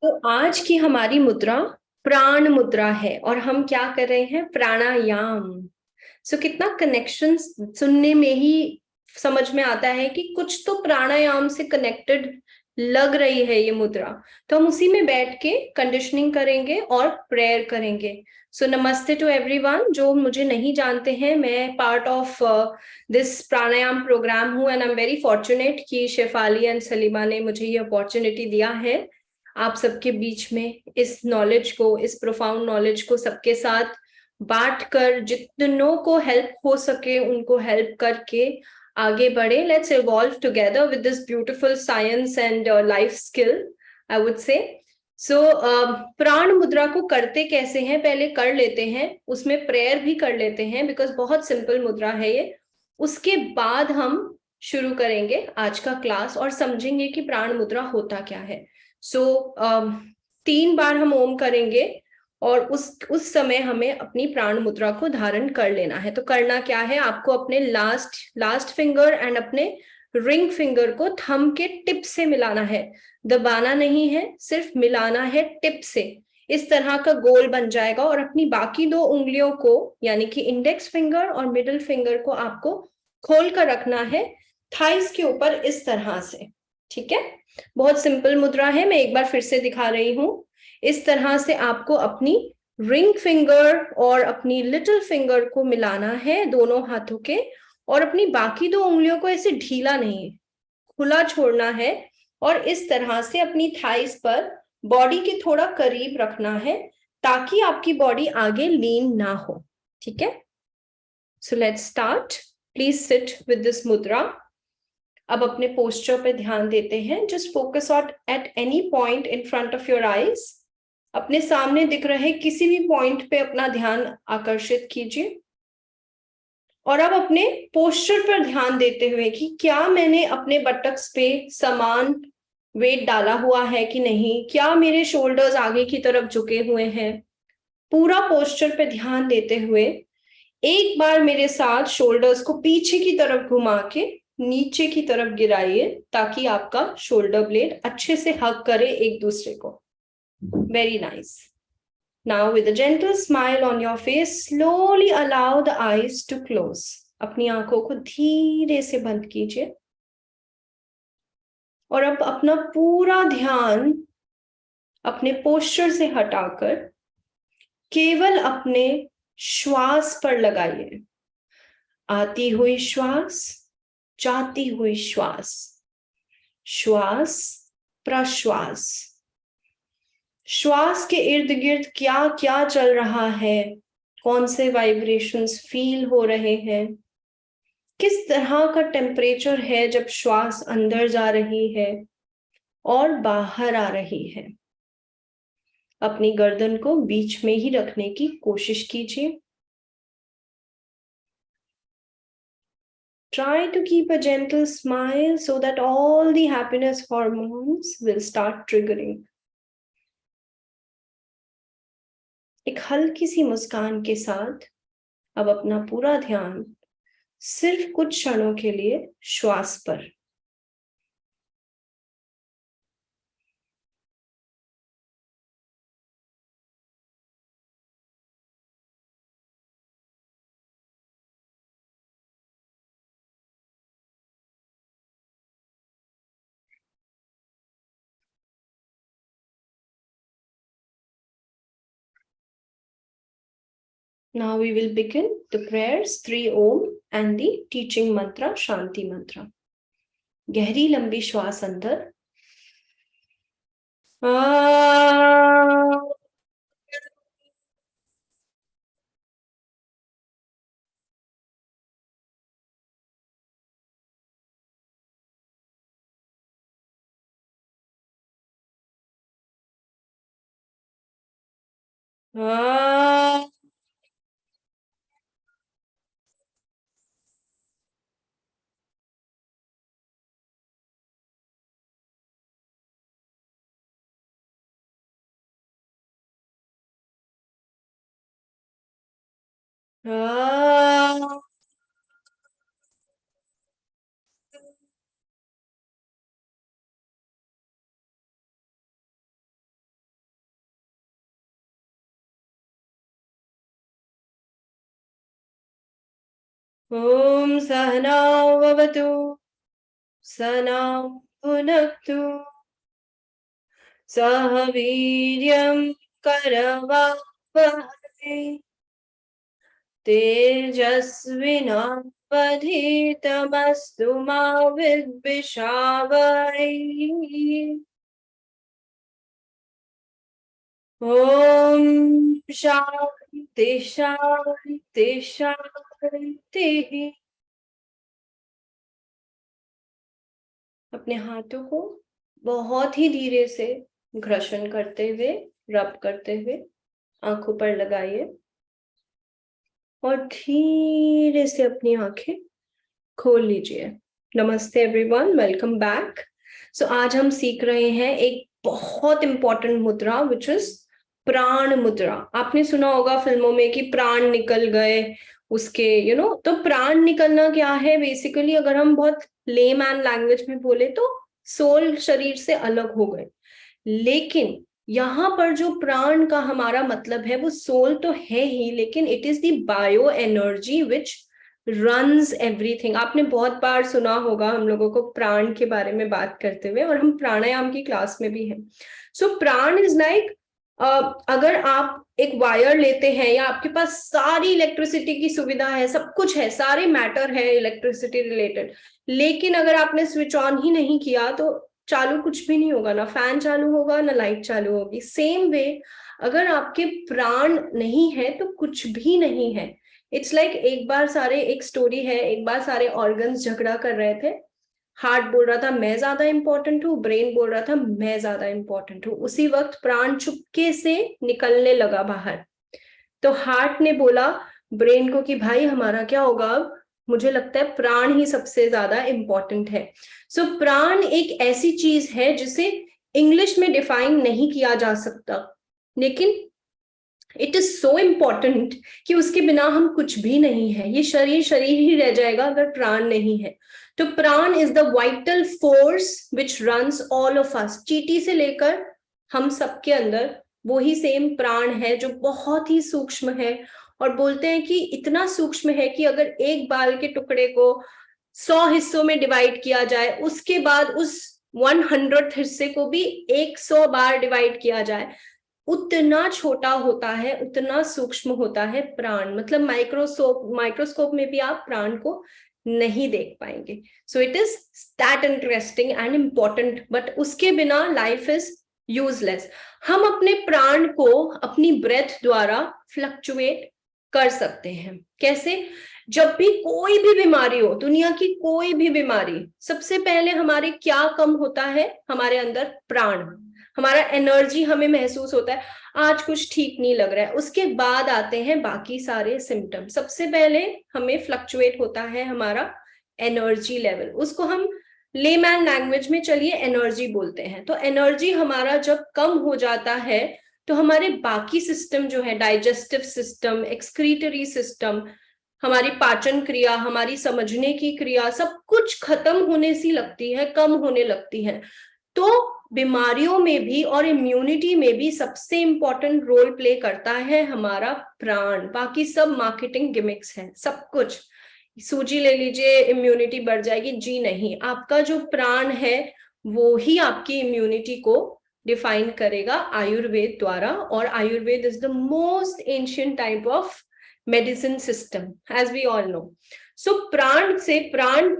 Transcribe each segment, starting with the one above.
तो आज की हमारी मुद्रा प्राण मुद्रा है और हम क्या कर रहे हैं? प्राणायाम। कितना कनेक्शन सुनने में ही समझ में आता है कि कुछ तो प्राणायाम से कनेक्टेड लग रही है ये मुद्रा। तो हम उसी में बैठ के कंडीशनिंग करेंगे और प्रेयर करेंगे। नमस्ते टू एवरीवन जो मुझे नहीं जानते हैं, मैं part of this pranayama programme हूँ and I am very fortunate कि शेफाली एंड सलीमा ने मुझे ये अपॉर्चुनिटी दिया है आप सबके बीच में इस नॉलेज को, इस प्रोफाउंड नॉलेज को सबके साथ बांट कर जितनों को हेल्प हो सके उनको हेल्प करके आगे बढ़े। Let's evolve together with this beautiful science and life skill, I would say. प्राण मुद्रा को करते कैसे हैं पहले कर लेते हैं, उसमें प्रेयर भी कर लेते हैं बिकॉज बहुत सिंपल मुद्रा है ये। उसके बाद हम शुरू करेंगे आज का क्लास और समझेंगे कि प्राण मुद्रा होता क्या है। तीन बार हम ओम करेंगे और उस समय हमें अपनी प्राण मुद्रा को धारण कर लेना है। तो करना क्या है, आपको अपने लास्ट फिंगर एंड अपने रिंग फिंगर को थंब के टिप से मिलाना है। दबाना नहीं है, सिर्फ मिलाना है टिप से। इस तरह का गोल बन जाएगा और अपनी बाकी दो उंगलियों को यानी कि इंडेक्स फिंगर और मिडिल फिंगर को आपको खोल कर रखना है थाइस के ऊपर इस तरह से। ठीक है, बहुत सिंपल मुद्रा है, मैं एक बार फिर से दिखा रही हूं। इस तरह से आपको अपनी रिंग फिंगर और अपनी लिटिल फिंगर को मिलाना है दोनों हाथों के, और अपनी बाकी दो उंगलियों को ऐसे ढीला नहीं, खुला छोड़ना है और इस तरह से अपनी थाइस पर बॉडी के थोड़ा करीब रखना है ताकि आपकी बॉडी आगे लीन ना हो। ठीक है, सो let's start. Please sit with this मुद्रा। अब अपने पोस्चर पे ध्यान देते हैं। Just focus on at any point in front of your eyes. अपने सामने दिख रहे किसी भी पॉइंट पे अपना ध्यान आकर्षित कीजिए और अब अपने पोस्चर पर ध्यान देते हुए कि क्या मैंने अपने बटक्स पे समान वेट डाला हुआ है कि नहीं, क्या मेरे शोल्डर्स आगे की तरफ झुके हुए हैं। पूरा पोस्चर पे ध्यान देते हुए एक बार मेरे साथ शोल्डर्स को पीछे की तरफ घुमा के नीचे की तरफ गिराइए ताकि आपका शोल्डर ब्लेड अच्छे से हग करे एक दूसरे को। Very nice. Now, with a gentle smile on your face, slowly allow the eyes to close. अपनी आंखों को धीरे से बंद कीजिए और अब अपना पूरा ध्यान अपने पोस्चर से हटाकर केवल अपने श्वास पर लगाइए। आती हुई श्वास, जाती हुई श्वास, श्वास प्रश्वास। श्वास के इर्द गिर्द क्या क्या चल रहा है, कौन से वाइब्रेशंस फील हो रहे हैं, किस तरह का टेम्परेचर है जब श्वास अंदर जा रही है और बाहर आ रही है। अपनी गर्दन को बीच में ही रखने की कोशिश कीजिए। Try to keep a gentle smile so that all the happiness hormones will start triggering. एक हल्की सी मुस्कान के साथ अब अपना पूरा ध्यान सिर्फ कुछ क्षणों के लिए श्वास पर। Now we will begin the prayers 3 Om and the teaching mantra Shanti mantra. गहरी लंबी श्वास अंदर, ॐ सहना भवतु सहनौ भुनक्तु सह वीर्यं करवावहै तेजस्विनावधीतमस्तु मा विद्विषावहै। ॐ शान्ति शान्ति शान्तिः। अपने हाथों को बहुत ही धीरे से घर्षण करते हुए, रब करते हुए आंखों पर लगाइए और धीरे से अपनी आंखें खोल लीजिए। नमस्ते एवरीवन, वेलकम बैक। सो आज हम सीख रहे हैं एक बहुत इंपॉर्टेंट मुद्रा विच इज प्राण मुद्रा। आपने सुना होगा फिल्मों में कि प्राण निकल गए उसके तो प्राण निकलना क्या है बेसिकली, अगर हम बहुत लेमैन लैंग्वेज में बोले तो सोल शरीर से अलग हो गए। लेकिन यहाँ पर जो प्राण का हमारा मतलब है वो सोल तो है ही, लेकिन it is the bio energy which runs everything. आपने बहुत बार सुना होगा हम लोगों को प्राण के बारे में बात करते हुए, और हम प्राणायाम की क्लास में भी हैं। सो प्राण इज लाइक, अगर आप एक वायर लेते हैं या आपके पास सारी इलेक्ट्रिसिटी की सुविधा है, सब कुछ है, सारे मैटर है इलेक्ट्रिसिटी रिलेटेड, लेकिन अगर आपने स्विच ऑन ही नहीं किया तो चालू कुछ भी नहीं होगा, ना फैन चालू होगा ना लाइट चालू होगी। सेम वे अगर आपके प्राण नहीं है तो कुछ भी नहीं है। इट्स लाइक एक स्टोरी है, एक बार सारे ऑर्गन्स झगड़ा कर रहे थे। हार्ट बोल रहा था मैं ज्यादा इंपॉर्टेंट हूँ, ब्रेन बोल रहा था मैं ज्यादा इंपॉर्टेंट हूँ। उसी वक्त प्राण चुपके से निकलने लगा बाहर। तो हार्ट ने बोला ब्रेन को कि भाई हमारा क्या होगा अब, मुझे लगता है प्राण ही सबसे ज्यादा इंपॉर्टेंट है। सो प्राण एक ऐसी चीज है जिसे इंग्लिश में डिफाइन नहीं किया जा सकता, लेकिन इट इज सो इम्पॉर्टेंट कि उसके बिना हम कुछ भी नहीं है। ये शरीर शरीर ही रह जाएगा अगर प्राण नहीं है। तो प्राण is the vital force which runs all of us. चींटी से लेकर हम सबके अंदर वो ही सेम प्राण है जो बहुत ही सूक्ष्म है, और बोलते हैं कि इतना सूक्ष्म है कि अगर एक बाल के टुकड़े को 100 हिस्सों में डिवाइड किया जाए, उसके बाद उस 100th हिस्से को भी 100 बार डिवाइड किया जाए, उतना छोटा होता है, उतना सूक्ष्म होता है प्राण। मतलब माइक्रोस्कोप में भी आप प्राण को नहीं देख पाएंगे। सो it is that interesting and important, but उसके बिना लाइफ इज यूजलेस। हम अपने प्राण को अपनी ब्रेथ द्वारा फ्लक्चुएट कर सकते हैं। कैसे? जब भी कोई भी बीमारी हो, दुनिया की कोई भी बीमारी, सबसे पहले हमारे क्या कम होता है? हमारे अंदर प्राण, हमारा एनर्जी हमें महसूस होता है आज कुछ ठीक नहीं लग रहा है। उसके बाद आते हैं बाकी सारे सिम्टम। सबसे पहले हमें फ्लक्चुएट होता है हमारा एनर्जी लेवल, उसको हम लेमैन लैंग्वेज में चलिए एनर्जी बोलते हैं। तो एनर्जी हमारा जब कम हो जाता है तो हमारे बाकी सिस्टम जो है, डाइजेस्टिव सिस्टम, एक्सक्रीटरी सिस्टम, हमारी पाचन क्रिया, हमारी समझने की क्रिया, सब कुछ खत्म होने सी लगती है, कम होने लगती है। तो बीमारियों में भी और इम्यूनिटी में भी सबसे इंपॉर्टेंट रोल प्ले करता है हमारा प्राण। बाकी सब मार्केटिंग गिमिक्स है, सब कुछ। सूजी ले लीजिए इम्यूनिटी बढ़ जाएगी, जी नहीं, आपका जो प्राण है वो ही आपकी इम्यूनिटी को डिफाइन करेगा आयुर्वेद द्वारा। और Ayurveda is the most ancient type of medicine system as we all know. So प्राण से प्राण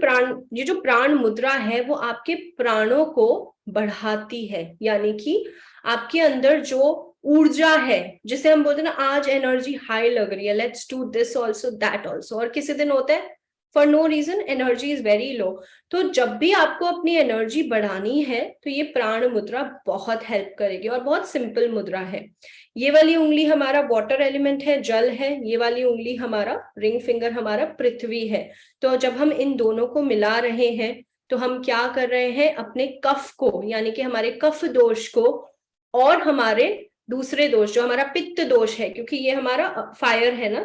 ये जो प्राण मुद्रा है वो आपके प्राणों को बढ़ाती है, यानी कि आपके अंदर जो ऊर्जा है, जिसे हम बोलते हैं ना आज एनर्जी हाई लग रही है, let's do this also that also, और किसी दिन होता है for no reason energy is very low. तो जब भी आपको अपनी एनर्जी बढ़ानी है तो ये प्राण मुद्रा बहुत हेल्प करेगी, और बहुत सिंपल मुद्रा है। ये वाली उंगली हमारा वाटर एलिमेंट है, जल है, ये वाली उंगली हमारा रिंग फिंगर हमारा पृथ्वी है। तो जब हम इन दोनों को मिला रहे हैं तो हम क्या कर रहे हैं? अपने कफ को, यानी कि हमारे कफ दोष को, और हमारे दूसरे दोष जो हमारा पित्त दोष है, क्योंकि ये हमारा फायर है ना,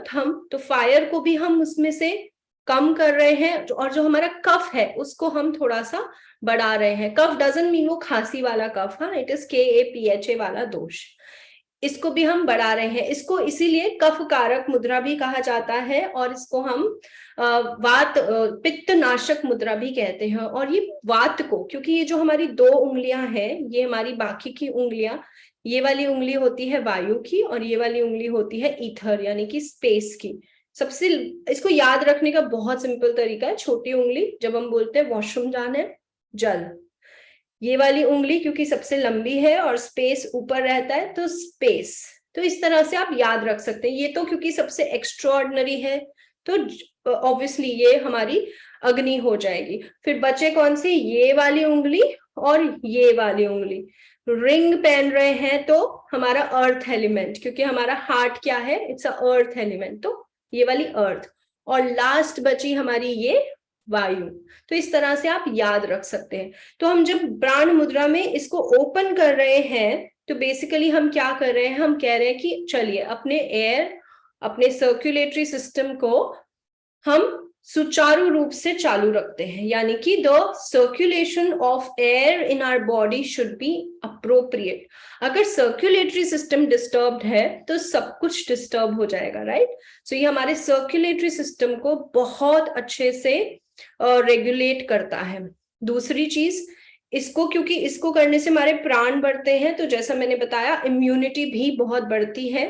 तो फायर को भी हम उसमें से कम कर रहे हैं, और जो हमारा कफ है उसको हम थोड़ा सा बढ़ा रहे हैं। कफ डजंट मीन वो खांसी वाला कफ, हाँ, इट इज KAPHA वाला दोष। इसको भी हम बढ़ा रहे हैं। इसको इसीलिए कफ कारक मुद्रा भी कहा जाता है, और इसको हम वात पित्त नाशक मुद्रा भी कहते हैं। और ये वात को, क्योंकि ये जो हमारी 2 उंगलियां हैं, ये हमारी बाकी की उंगलियां, ये वाली उंगली होती है वायु की और ये वाली उंगली होती है ईथर यानी कि स्पेस की। सबसे इसको याद रखने का बहुत सिंपल तरीका है, छोटी उंगली जब हम बोलते हैं वॉशरूम जाना है, जल, ये वाली उंगली क्योंकि सबसे लंबी है और स्पेस ऊपर रहता है तो स्पेस। तो इस तरह से आप याद रख सकते हैं। ये तो क्योंकि सबसे एक्स्ट्राऑर्डिनरी है तो ऑब्वियसली ये हमारी अग्नि हो जाएगी। फिर बचे कौन सी, ये वाली उंगली और ये वाली उंगली। रिंग पहन रहे हैं तो हमारा अर्थ एलिमेंट, क्योंकि हमारा हार्ट क्या है, इट्स अ अर्थ एलिमेंट, तो ये वाली अर्थ। और लास्ट बची हमारी ये वायु। तो इस तरह से आप याद रख सकते हैं। तो हम जब प्राण मुद्रा में इसको ओपन कर रहे हैं तो बेसिकली हम क्या कर रहे हैं, हम कह रहे हैं कि चलिए अपने एयर, अपने सर्कुलेटरी सिस्टम को हम सुचारू रूप से चालू रखते हैं, यानी कि the circulation of air in our body should be appropriate. अगर सर्कुलेटरी सिस्टम डिस्टर्ब्ड है तो सब कुछ डिस्टर्ब हो जाएगा, राइट। सो ये हमारे सर्कुलेटरी सिस्टम को बहुत अच्छे से रेगुलेट करता है। दूसरी चीज, इसको क्योंकि इसको करने से हमारे प्राण बढ़ते हैं, तो जैसा मैंने बताया इम्यूनिटी भी बहुत बढ़ती है।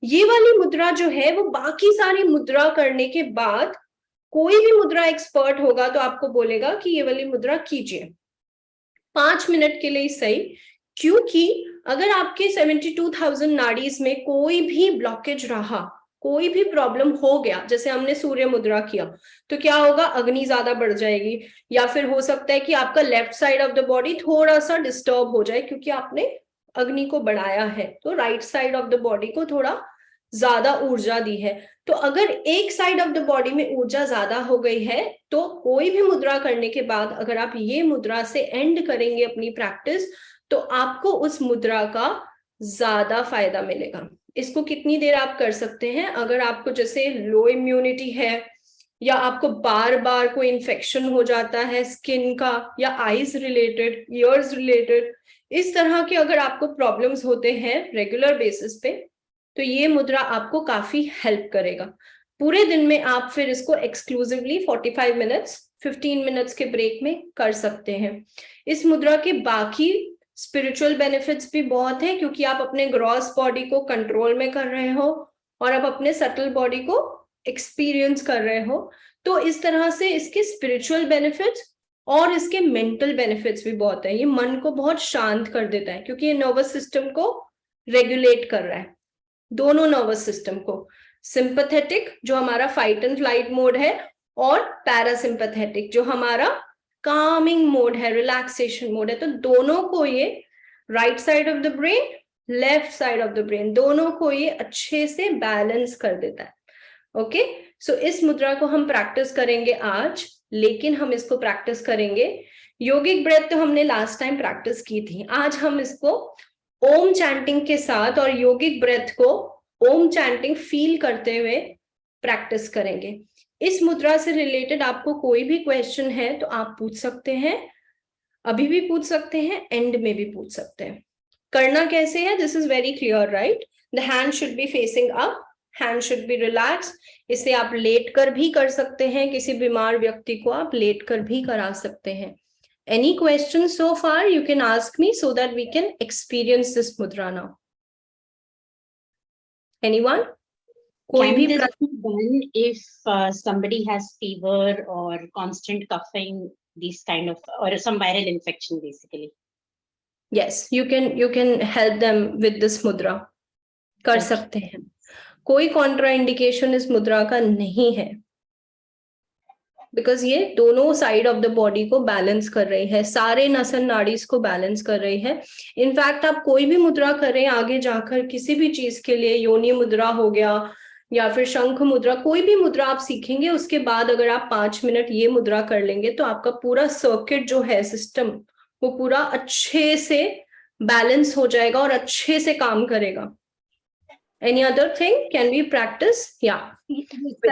ये वाली मुद्रा जो है वो बाकी सारी मुद्रा करने के बाद, कोई भी मुद्रा एक्सपर्ट होगा तो आपको बोलेगा कि ये वाली मुद्रा कीजिए 5 मिनट के लिए सही। क्योंकि अगर आपके 72,000 नाड़ीज में कोई भी ब्लॉकेज रहा, कोई भी प्रॉब्लम हो गया, जैसे हमने सूर्य मुद्रा किया, तो क्या होगा, अग्नि ज्यादा बढ़ जाएगी, या फिर हो सकता है कि आपका left side of the body थोड़ा सा डिस्टर्ब हो जाए क्योंकि आपने अग्नि को बढ़ाया है, तो right side of the body को थोड़ा ज्यादा ऊर्जा दी है। तो अगर एक साइड ऑफ द बॉडी में ऊर्जा ज्यादा हो गई है तो कोई भी मुद्रा करने के बाद अगर आप ये मुद्रा से एंड करेंगे अपनी प्रैक्टिस, तो आपको उस मुद्रा का ज्यादा फायदा मिलेगा। इसको कितनी देर आप कर सकते हैं, अगर आपको जैसे लो इम्यूनिटी है, या आपको बार बार कोई इन्फेक्शन हो जाता है स्किन का, या आईज रिलेटेड, ईयर्स रिलेटेड, इस तरह के अगर आपको प्रॉब्लम्स होते हैं रेगुलर बेसिस पे, तो ये मुद्रा आपको काफी हेल्प करेगा। पूरे दिन में आप फिर इसको एक्सक्लूसिवली 45 मिनट्स 15 मिनट्स के ब्रेक में कर सकते हैं। इस मुद्रा के बाकी स्पिरिचुअल बेनिफिट्स भी बहुत हैं, क्योंकि आप अपने ग्रॉस बॉडी को कंट्रोल में कर रहे हो और आप अपने सटल बॉडी को एक्सपीरियंस कर रहे हो। तो इस तरह से इसके स्पिरिचुअल बेनिफिट्स और इसके मेंटल बेनिफिट्स भी बहुत है। ये मन को बहुत शांत कर देता है, क्योंकि ये नर्वस सिस्टम को रेगुलेट कर रहा है, दोनों नर्वस सिस्टम को, सिंपैथेटिक जो हमारा फाइट एंड फ्लाइट मोड है, और पैरासिम्पैथेटिक जो हमारा कामिंग मोड है, रिलैक्सेशन मोड है। तो दोनों को ये, right side of the brain, left side of the brain, दोनों को ये अच्छे से बैलेंस कर देता है। ओके, सो इस मुद्रा को हम प्रैक्टिस करेंगे आज, लेकिन हम इसको प्रैक्टिस करेंगे, योगिक ब्रेथ तो हमने लास्ट टाइम प्रैक्टिस की थी, आज हम इसको ओम चैंटिंग के साथ और योगिक ब्रेथ को ओम चैंटिंग फील करते हुए प्रैक्टिस करेंगे। इस मुद्रा से रिलेटेड आपको कोई भी क्वेश्चन है तो आप पूछ सकते हैं, अभी भी पूछ सकते हैं, एंड में भी पूछ सकते हैं। करना कैसे है, this is very clear, right. The hand should be facing up, hand should be relax. इसे आप लेट कर भी कर सकते हैं, किसी बीमार व्यक्ति को आप लेट कर भी करा सकते हैं। Any questions so far? You can ask me so that we can experience this mudra now. Anyone? Can this be done if somebody has fever or constant coughing, these kind of, or some viral infection basically? Yes, you can help them with this mudra. कर सकते हैं, कोई contraindication इस मुद्रा का नहीं है, because ये दोनों साइड ऑफ द बॉडी को बैलेंस कर रही है, सारे नसन नाड़ीज को बैलेंस कर रही है। इनफैक्ट आप कोई भी मुद्रा करें आगे जाकर, किसी भी चीज के लिए, योनि मुद्रा हो गया या फिर शंख मुद्रा, कोई भी मुद्रा आप सीखेंगे, उसके बाद अगर आप 5 मिनट ये मुद्रा कर लेंगे तो आपका पूरा सर्किट जो है, सिस्टम, वो पूरा अच्छे से बैलेंस हो जाएगा और अच्छे से काम करेगा। Any other thing? Can we practice? Yeah.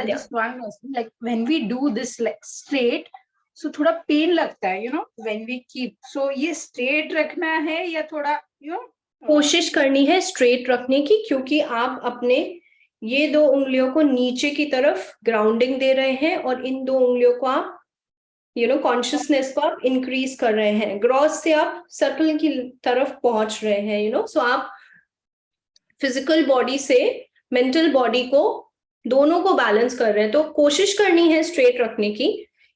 Just one question, like when we do this like straight, so थोड़ा pain लगता है, when we keep, so ये straight रखना है या थोड़ा कोशिश करनी है स्ट्रेट रखने की, क्योंकि आप अपने ये 2 उंगलियों को नीचे की तरफ ग्राउंडिंग दे रहे हैं और इन 2 उंगलियों को आप कॉन्शियसनेस को आप इंक्रीज कर रहे हैं, ग्रॉस से आप सटल की तरफ पहुंच रहे हैं, सो आप फिजिकल बॉडी से मेंटल बॉडी को दोनों को बैलेंस कर रहे हैं। तो कोशिश करनी है स्ट्रेट रखने की।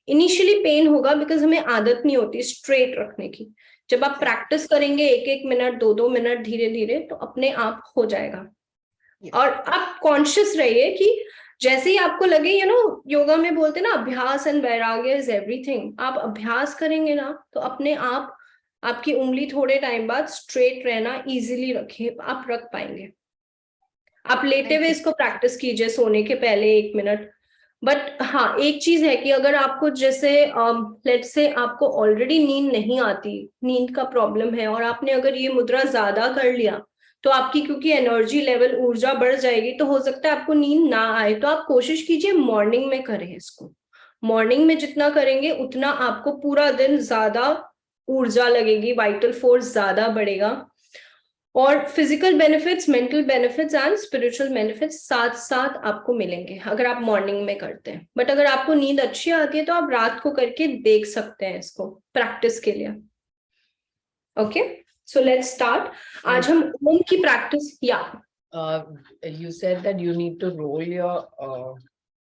इनिशियली पेन होगा बिकॉज हमें आदत नहीं होती स्ट्रेट रखने की। जब आप प्रैक्टिस करेंगे 1-1 मिनट 2-2 मिनट धीरे धीरे, तो अपने आप हो जाएगा। और आप कॉन्शियस रहिए कि जैसे ही आपको लगे, योगा में बोलते हैं ना, अभ्यास एंड वैराग्य इज एवरीथिंग। आप अभ्यास करेंगे ना तो अपने आप आपकी उंगली थोड़े टाइम बाद स्ट्रेट रहना इजीली रखिए, आप रख पाएंगे। आप लेटे हुए इसको प्रैक्टिस कीजिए सोने के पहले 1 मिनट। बट हाँ, एक चीज है कि अगर आपको जैसे लेट्स से आपको ऑलरेडी नींद नहीं आती, नींद का प्रॉब्लम है, और आपने अगर ये मुद्रा ज्यादा कर लिया तो आपकी क्योंकि एनर्जी लेवल, ऊर्जा बढ़ जाएगी, तो हो सकता है आपको नींद ना आए। तो आप कोशिश कीजिए मॉर्निंग में करें इसको। मॉर्निंग में जितना करेंगे उतना आपको पूरा दिन ज्यादा ऊर्जा लगेगी, वाइटल फोर्स ज्यादा बढ़ेगा, और physical benefits, mental benefits and spiritual benefits साथ साथ आपको मिलेंगे अगर आप मॉर्निंग में करते हैं। बट अगर आपको नींद अच्छी आती है तो आप रात को करके देख सकते हैं इसको प्रैक्टिस के लिए। Okay, so let's start. आज हम ओम की practice, you said that you need to roll your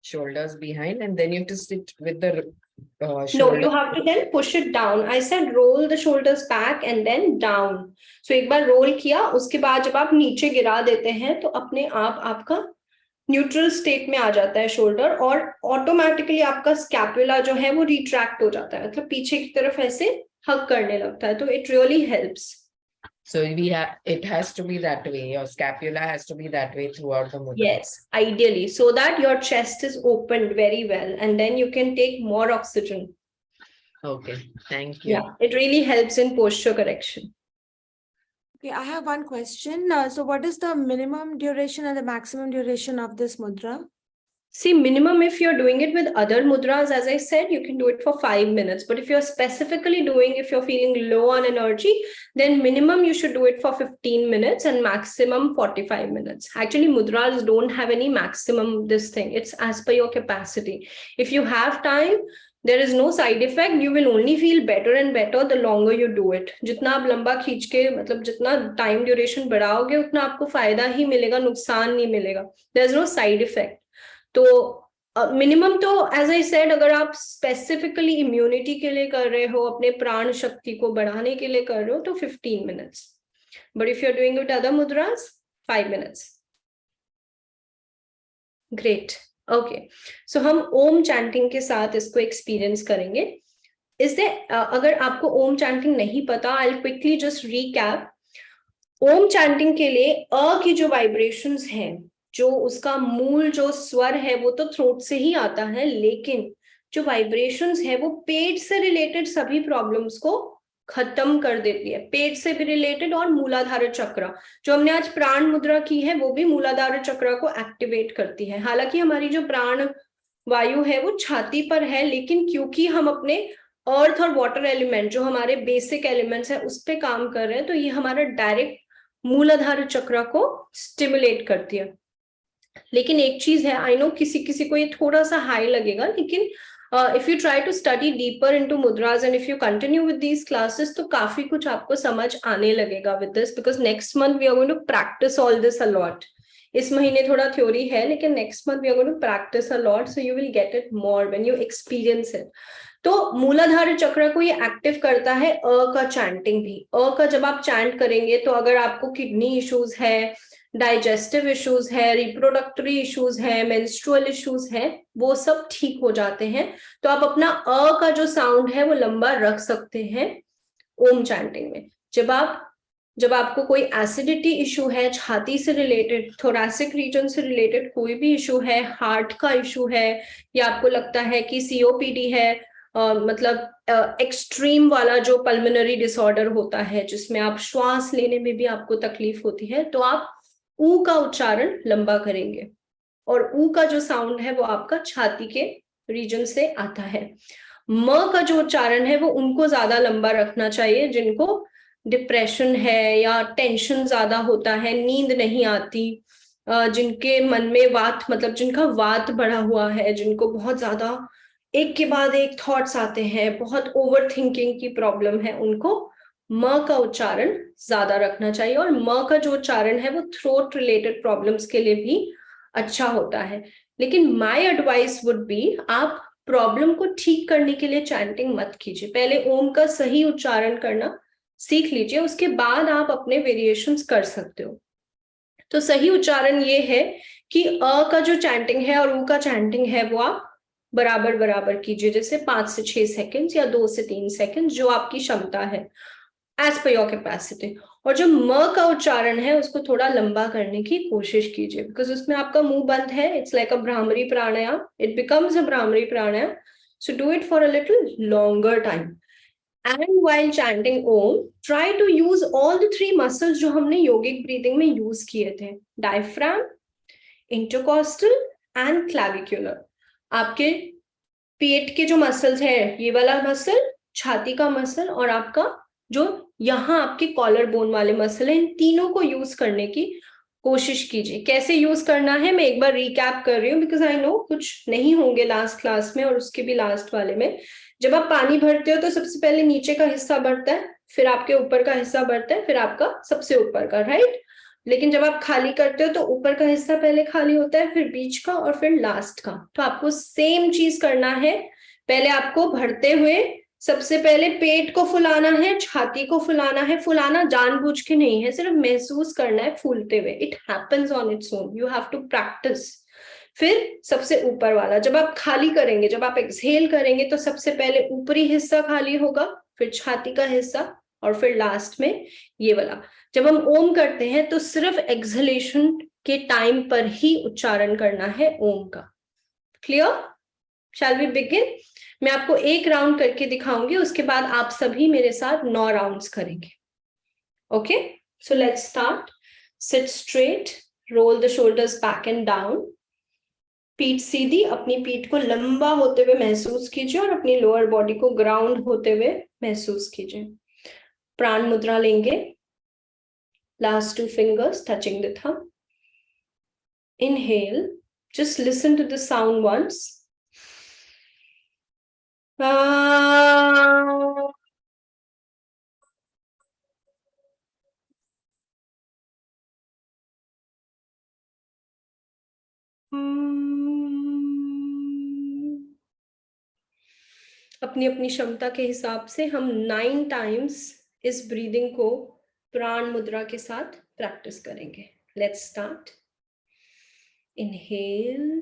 shoulders behind and then you have to sit with the no, shoulder. you have to then push it down. I said roll the shoulders back and then down. So एक बार role किया, उसके बाद जब आप नीचे गिरा देते हैं तो अपने आप आपका न्यूट्रल स्टेट में आ जाता है शोल्डर, और ऑटोमेटिकली आपका स्कैपुला जो है वो रिट्रैक्ट हो जाता है, मतलब पीछे की तरफ ऐसे हग करने लगता है। तो it really helps. So it has to be that way. Your scapula has to be that way throughout the mudra. Yes, ideally, so that your chest is opened very well and then you can take more oxygen. Okay, thank you. Yeah, it really helps in posture correction. Okay, I have one question. So what is the minimum duration and the maximum duration of this mudra? See, minimum, if you're doing it with other mudras, as I said, you can do it for 5 minutes. But if you're specifically doing, if you're feeling low on energy, then minimum you should do it for 15 minutes and maximum 45 minutes. Actually, mudras don't have any maximum this thing. It's as per your capacity. If you have time, there is no side effect. You will only feel better and better the longer you do it. जितना आप लंबा खींच के, मतलब जितना time duration बढ़ाओगे उतना आपको फायदा ही मिलेगा, नुकसान नहीं मिलेगा. There is no side effect. तो मिनिमम तो एज आई सेड, अगर आप स्पेसिफिकली इम्यूनिटी के लिए कर रहे हो, अपने प्राण शक्ति को बढ़ाने के लिए कर रहे हो, तो 15 minutes. But if you are doing with other mudras, 5 minutes. Great. Okay, so हम ओम चैंटिंग के साथ इसको एक्सपीरियंस करेंगे. इससे अगर आपको ओम चैंटिंग नहीं पता, I will quickly just recap. Om chanting के लिए अ की जो वाइब्रेशंस हैं, जो उसका मूल जो स्वर है वो तो थ्रोट से ही आता है, लेकिन जो वाइब्रेशंस है वो पेट से रिलेटेड सभी प्रॉब्लम्स को खत्म कर देती है. पेट से भी रिलेटेड, और मूलाधार चक्र जो हमने आज प्राण मुद्रा की है वो भी मूलाधार चक्र को एक्टिवेट करती है. हालांकि हमारी जो प्राण वायु है वो छाती पर है, लेकिन क्योंकि हम अपने अर्थ और वाटर एलिमेंट, जो हमारे बेसिक एलिमेंट्स है, उस पर काम कर रहे हैं, तो ये हमारा डायरेक्ट मूलाधार चक्र को स्टिमुलेट करती है. लेकिन एक चीज है, आई नो किसी किसी को ये थोड़ा सा हाई लगेगा, लेकिन if you try to study deeper into mudras and if you continue with these classes, तो काफी कुछ आपको समझ आने लगेगा with this, because next month we are going to practice all this a lot. इस महीने थोड़ा थ्योरी है, लेकिन next month we are going to practice a lot, so you will get it more when you experience it. तो मूलाधार चक्र को ये active करता है अ का चैंटिंग भी. अ का जब आप चैंट करेंगे, तो अगर आपको किडनी इश्यूज है, डाइजेस्टिव इश्यूज है, रिप्रोडक्टरी इश्यूज है, मेंस्ट्रुअल इश्यूज है, वो सब ठीक हो जाते हैं. तो आप अपना अ का जो साउंड है वो लंबा रख सकते हैं ओम चैंटिंग में. जब आपको कोई एसिडिटी इशू है, छाती से रिलेटेड, थोरैसिक रीजन से रिलेटेड कोई भी इशू है, हार्ट का इशू है, या आपको लगता है कि सीओपीडी है, मतलब एक्सट्रीम वाला जो पल्मोनरी डिसऑर्डर होता है, जिसमें आप श्वास लेने में भी आपको तकलीफ होती है, तो आप ऊ का उच्चारण लंबा करेंगे, और ऊ का जो साउंड है वो आपका छाती के रीजन से आता है. म का जो उच्चारण है वो उनको ज्यादा लंबा रखना चाहिए, जिनको डिप्रेशन है या टेंशन ज्यादा होता है, नींद नहीं आती, जिनके मन में वात मतलब जिनका वात बढ़ा हुआ है, जिनको बहुत ज्यादा एक के बाद एक थॉट्स आते हैं, बहुत ओवर थिंकिंग की प्रॉब्लम है, उनको म का उच्चारण ज्यादा रखना चाहिए। और म का जो उच्चारण है वो थ्रोट रिलेटेड प्रॉब्लम्स के लिए भी अच्छा होता है। लेकिन माय एडवाइस वुड बी, आप प्रॉब्लम को ठीक करने के लिए चैंटिंग मत कीजिए, पहले ओम का सही उच्चारण करना सीख लीजिए, उसके बाद आप अपने वेरिएशंस कर सकते हो। तो सही उच्चारण ये है कि अ का जो चैंटिंग है और ऊ का चैंटिंग है वो आप बराबर बराबर कीजिए, जैसे 5 से 6 सेकंड या 2 से 3 सेकंड, जो आपकी क्षमता है, एज पर योर कैपेसिटी। और जो म का उच्चारण है उसको थोड़ा लंबा करने की कोशिश कीजिए, बिकॉज उसमें आपका मुंह बंद है, it's like a bhramari pranayama, it becomes a bhramari pranayama, so do it for a little longer time. And while chanting Om, try to use all the 3 muscles जो हमने योगिक ब्रीदिंग में यूज किए थे, डायफ्राम, इंटरकॉस्टल एंड क्लैविक्युलर। आपके पेट के जो muscles है, ये वाला मसल, छाती का मसल और आपका जो यहाँ आपके कॉलर बोन वाले मसल है, इन तीनों को यूज करने की कोशिश कीजिए। कैसे यूज करना है मैं एक बार रिकैप कर रही हूँ, बिकॉज आई नो कुछ नहीं होंगे लास्ट क्लास में और उसके भी लास्ट वाले में। जब आप पानी भरते हो तो सबसे पहले नीचे का हिस्सा बढ़ता है, फिर आपके ऊपर का हिस्सा बढ़ता है, फिर आपका सबसे ऊपर का, राइट। लेकिन जब आप खाली करते हो तो ऊपर का हिस्सा पहले खाली होता है, फिर बीच का और फिर लास्ट का। तो आपको सेम चीज करना है, पहले आपको भरते हुए सबसे पहले पेट को फुलाना है, छाती को फुलाना है, फुलाना जानबूझ के नहीं है, सिर्फ महसूस करना है फूलते हुए, it happens on its own, you have to practice. फिर सबसे ऊपर वाला जब आप खाली करेंगे, जब आप एक्सहेल करेंगे तो सबसे पहले ऊपरी हिस्सा खाली होगा, फिर छाती का हिस्सा और फिर लास्ट में ये वाला। जब हम ओम करते हैं तो सिर्फ एक्सहेलेशन के टाइम पर ही उच्चारण करना है ओम का। क्लियर? Shall we begin? मैं आपको एक राउंड करके दिखाऊंगी, उसके बाद आप सभी मेरे साथ 9 राउंड्स करेंगे। Okay, so let's start. Sit straight, roll the shoulders back and down, पीठ सीधी, अपनी पीठ को लंबा होते हुए महसूस कीजिए और अपनी लोअर बॉडी को ग्राउंड होते हुए महसूस कीजिए। प्राण मुद्रा लेंगे, last 2 fingers touching the thumb. Inhale, just listen to the sound once. अपनी अपनी क्षमता के हिसाब से हम 9 टाइम्स इस ब्रीदिंग को प्राण मुद्रा के साथ प्रैक्टिस करेंगे। Let's start. Inhale,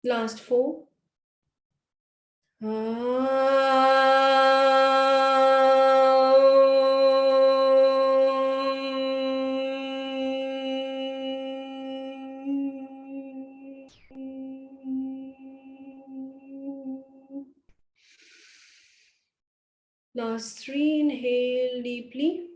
last 4। Last 3, inhale deeply.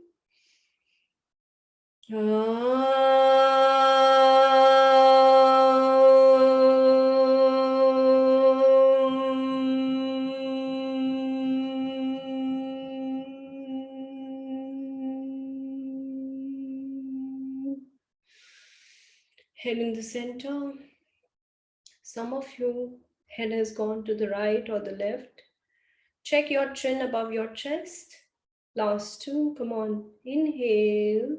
Head in the center. Some of you, head has gone to the right or the left. Check your chin above your chest. Last 2, come on, inhale.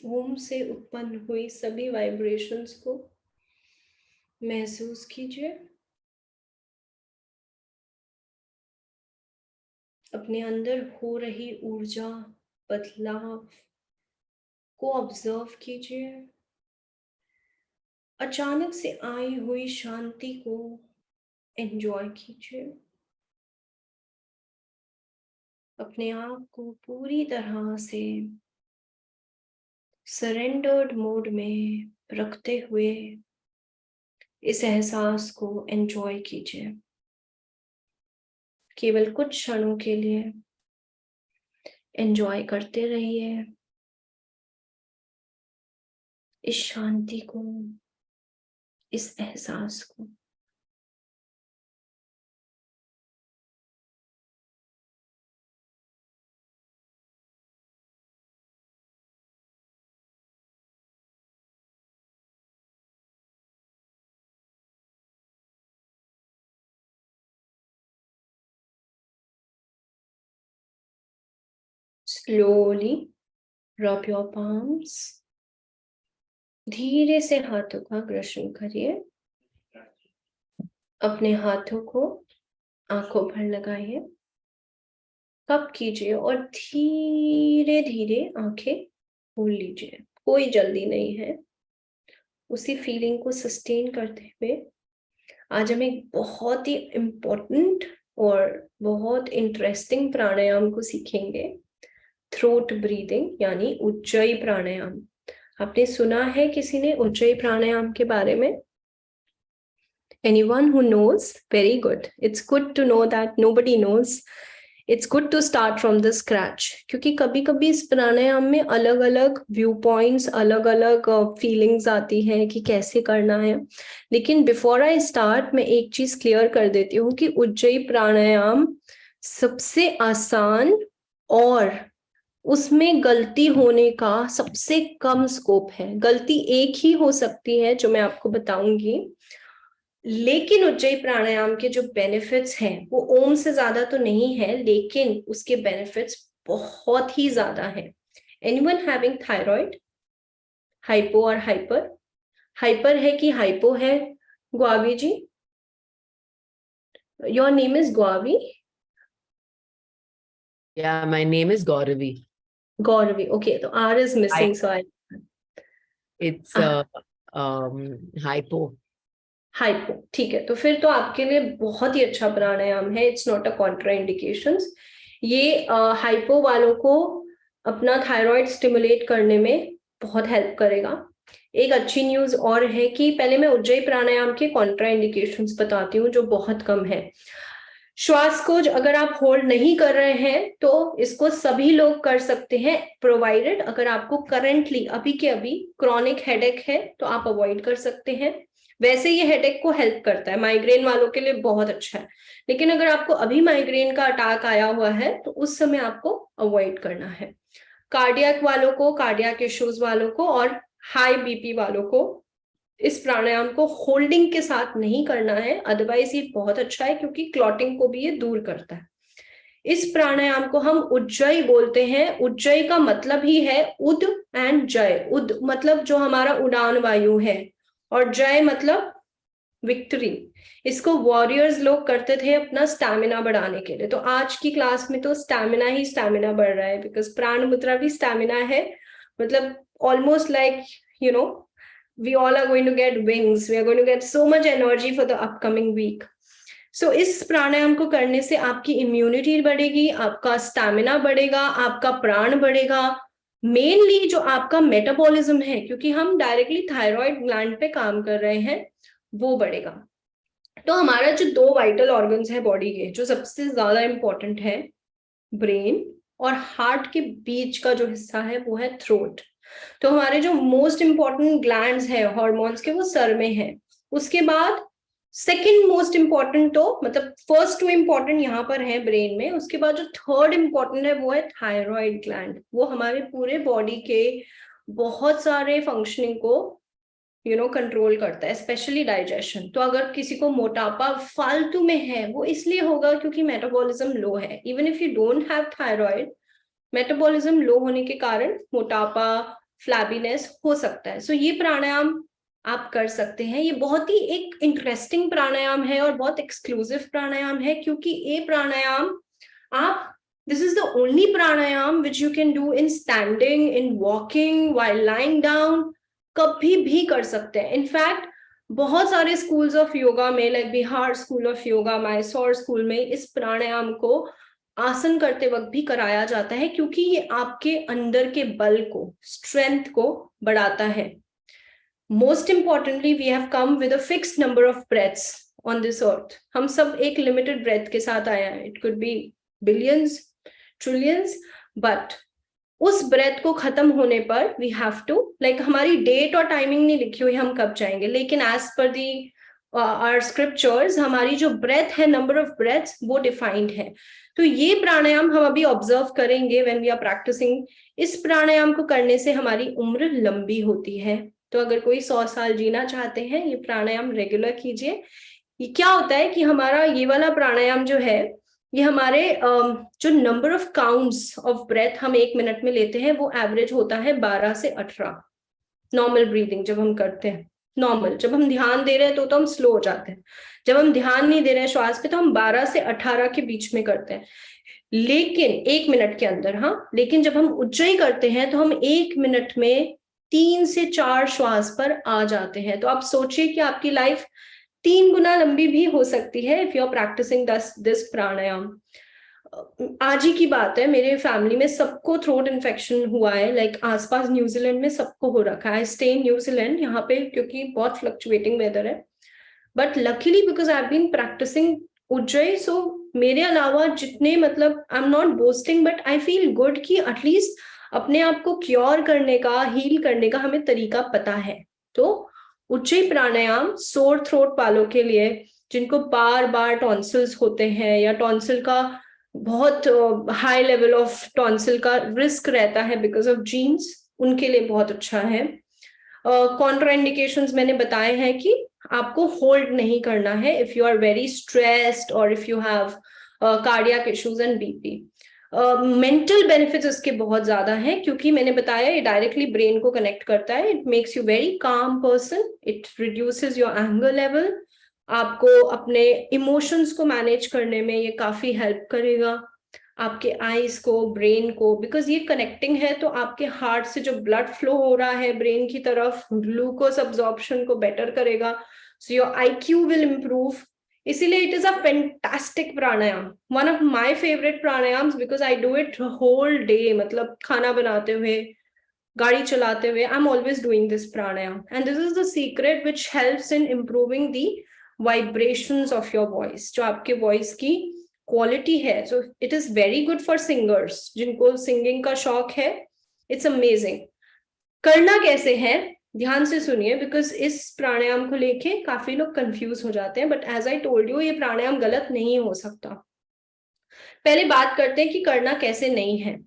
ओम से उत्पन्न हुई सभी vibrations को महसूस कीजिए। अपने अंदर हो रही ऊर्जा बदलाव को ऑब्जर्व कीजिए। अचानक से आई हुई शांति को एंजॉय कीजिए। अपने आप को पूरी तरह से सरेंडर्ड मोड में रखते हुए इस एहसास को एंजॉय कीजिए। केवल कुछ क्षणों के लिए एंजॉय करते रहिए इस शांति को, इस एहसास को। Slowly rub your palms. धीरे से हाथों का घर्षण करिए। अपने हाथों को आंखों पर लगाइए, कप कीजिए और धीरे धीरे आंखें खोल लीजिए। कोई जल्दी नहीं है। उसी फीलिंग को सस्टेन करते हुए आज हम एक बहुत ही इम्पोर्टेंट और बहुत इंटरेस्टिंग प्राणायाम को सीखेंगे। थ्रोट ब्रीदिंग यानी उज्जयी प्राणायाम। आपने सुना है किसी ने उज्जयी प्राणायाम के बारे में? Anyone who knows? Very good. It's good to know that nobody knows. It's good to start from the scratch. क्योंकि कभी कभी इस प्राणायाम में अलग अलग व्यू पॉइंट्स, अलग अलग फीलिंग्स आती हैं कि कैसे करना है। लेकिन बिफोर आई स्टार्ट मैं एक चीज क्लियर कर देती हूँ कि उज्जयी प्राणायाम सबसे आसान और उसमें गलती होने का सबसे कम स्कोप है। गलती एक ही हो सकती है जो मैं आपको बताऊंगी, लेकिन उज्जयी प्राणायाम के जो बेनिफिट्स हैं वो ओम से ज्यादा तो नहीं है, लेकिन उसके बेनिफिट्स बहुत ही ज्यादा है। एनीवन हैविंग थायराइड, हाइपो और हाइपर? हाइपर है कि हाइपो है? ग्वावी जी, योर नेम इज ग्वावी? Yeah, my name is Gauravi. Gauravi, okay, so R is missing, so It's hypo. Hypo, ठीक है। तो फिर तो आपके लिए बहुत ही अच्छा प्राणायाम है। It's not a Contra indications. ये हाइपो वालों को अपना थायराइड स्टिमुलेट करने में बहुत हेल्प करेगा। एक अच्छी न्यूज और है कि पहले मैं उज्जयी प्राणायाम के कॉन्ट्रा इंडिकेशंस बताती हूँ जो बहुत कम है। श्वास को अगर आप होल्ड नहीं कर रहे हैं तो इसको सभी लोग कर सकते हैं, प्रोवाइडेड अगर आपको करेंटली अभी के अभी क्रॉनिक हेडेक है तो आप अवॉइड कर सकते हैं। वैसे ये हेडेक को हेल्प करता है, माइग्रेन वालों के लिए बहुत अच्छा है। लेकिन अगर आपको अभी माइग्रेन का अटैक आया हुआ है तो उस समय आपको अवॉइड करना है। कार्डियक वालों को, कार्डियक इश्यूज वालों को और हाई बीपी वालों को इस प्राणायाम को होल्डिंग के साथ नहीं करना है। अदरवाइज ये बहुत अच्छा है क्योंकि क्लॉटिंग को भी ये दूर करता है। इस प्राणायाम को हम उज्जयी बोलते हैं। उज्जयी का मतलब ही है उद एंड जय। उद मतलब जो हमारा उड़ान वायु है, और जय मतलब विक्ट्री। इसको वॉरियर्स लोग करते थे अपना स्टैमिना बढ़ाने के लिए। तो आज की क्लास में तो स्टैमिना ही स्टैमिना बढ़ रहा है, बिकॉज प्राण मुद्रा भी स्टैमिना है। मतलब almost like you know we all are going to get wings, we are going to get so much energy for the upcoming week. So इस प्राणायाम को करने से आपकी इम्यूनिटी बढ़ेगी, आपका स्टैमिना बढ़ेगा, आपका प्राण बढ़ेगा, मेनली जो आपका मेटाबॉलिज्म है, क्योंकि हम डायरेक्टली थायराइड ग्लैंड पे काम कर रहे हैं, वो बढ़ेगा। तो हमारा जो 2 वाइटल ऑर्गन्स है बॉडी के, जो सबसे ज्यादा इंपॉर्टेंट है, ब्रेन और हार्ट के बीच का जो हिस्सा है वो है थ्रोट। तो हमारे जो मोस्ट इंपॉर्टेंट ग्लैंड्स है हार्मोन्स के, वो सर में है। उसके बाद सेकंड मोस्ट इंपॉर्टेंट, तो मतलब फर्स्ट 2 इंपॉर्टेंट यहाँ पर है ब्रेन में। उसके बाद जो थर्ड इंपॉर्टेंट है वो है थायराइड ग्लैंड। वो हमारे पूरे बॉडी के बहुत सारे फंक्शनिंग को कंट्रोल करता है, स्पेशली डाइजेशन। तो अगर किसी को मोटापा फालतू में है, वो इसलिए होगा क्योंकि मेटाबॉलिज्म लो है। Even if you don't have thyroid, metabolism low होने के कारण मोटापा, फ्लैबीनेस हो सकता है। सो ये प्राणायाम आप कर सकते हैं। ये बहुत ही एक इंटरेस्टिंग प्राणायाम है और बहुत एक्सक्लूसिव प्राणायाम है, क्योंकि ये प्राणायाम आप this is the only pranayam which you can do in standing, in walking, while lying down, कभी भी कर सकते हैं। इनफैक्ट बहुत सारे स्कूल्स ऑफ योगा में, like Bihar school of yoga, Mysore school में, इस प्राणायाम को आसन करते वक्त भी कराया जाता है, क्योंकि ये आपके अंदर के बल को, स्ट्रेंथ को बढ़ाता है। Most importantly, we have come with a fixed number of breaths on this earth. हम सब एक लिमिटेड ब्रेथ के साथ आया है। It could be billions, trillions, but उस ब्रेथ को खत्म होने पर वी हैव टू, लाइक हमारी डेट और टाइमिंग नहीं लिखी हुई हम कब जाएंगे, लेकिन as per the our scriptures हमारी जो ब्रेथ है, नंबर ऑफ ब्रेथ्स, वो डिफाइंड है। तो ये प्राणायाम हम अभी ऑब्जर्व करेंगे व्हेन वी आर प्रैक्टिसिंग। इस प्राणायाम को करने से हमारी उम्र लंबी होती है। तो अगर कोई 100 साल जीना चाहते हैं, ये प्राणायाम रेगुलर कीजिए। ये क्या होता है कि हमारा ये वाला प्राणायाम जो है, ये हमारे जो number of counts of breath हम 1 मिनट में लेते हैं, वो एवरेज होता है 12 से 18। नॉर्मल ब्रीदिंग जब हम करते हैं, नॉर्मल, जब हम ध्यान दे रहे हैं तो हम स्लो हो जाते हैं। जब हम ध्यान नहीं दे रहे हैं श्वास पे, तो हम 12 से 18 के बीच में करते हैं, लेकिन 1 मिनट के अंदर। हाँ, लेकिन जब हम उज्जयी करते हैं तो हम 1 मिनट में 3 से 4 श्वास पर आ जाते हैं। तो आप सोचिए कि आपकी लाइफ 3 गुना लंबी भी हो सकती है if you are practising this pranayama. आज ही की बात है, मेरे फैमिली में सबको थ्रोट इन्फेक्शन हुआ है, लाइक आसपास न्यूजीलैंड में सबको हो रखा है। आई स्टे इन न्यूजीलैंड, यहाँ पे क्योंकि बहुत फ्लक्चुएटिंग वेदर है, but luckily because I have been practising Ujjayi, so मेरे अलावा जितने, मतलब I am not boasting, but I feel good कि एटलीस्ट अपने आप को क्योर करने का, हील करने का हमें तरीका पता है। तो उज्जयी प्राणायाम सोर थ्रोट वालों के लिए, जिनको बार बार टॉन्सिल्स होते हैं, या टॉन्सिल का बहुत हाई लेवल ऑफ टॉन्सिल का रिस्क रहता है बिकॉज ऑफ जीन्स, उनके लिए बहुत अच्छा है। कॉन्ट्राइंडिकेशंस मैंने बताए हैं कि आपको होल्ड नहीं करना है if you are very stressed और if you have cardiac issues and BP. Mental benefits इसके बहुत ज्यादा हैं, क्योंकि मैंने बताया ये डायरेक्टली ब्रेन को कनेक्ट करता है। It makes you very calm person, it reduces your anger level, आपको अपने इमोशंस को मैनेज करने में ये काफी हेल्प करेगा, आपके आईज को, ब्रेन को, बिकॉज ये कनेक्टिंग है। तो आपके हार्ट से जो ब्लड फ्लो हो रहा है ब्रेन की तरफ, ग्लूकोज अब्जॉर्प्शन को बेटर करेगा, so your IQ will improve. इसीलिए it is a fantastic pranayama, one of my favourite pranayamas, because I do it whole day. मतलब खाना बनाते हुए, गाड़ी चलाते हुए, I am always doing this pranayama, and this is the secret which helps in improving the vibrations of your voice, जो आपके voice की क्वालिटी है। So it is very good for singers, जिनको सिंगिंग का शौक है। It's amazing. करना कैसे है, ध्यान से सुनिए, बिकॉज इस प्राणायाम को लेके काफी लोग कंफ्यूज हो जाते हैं, but as I told you, ये प्राणायाम गलत नहीं हो सकता। पहले बात करते हैं कि करना कैसे नहीं है।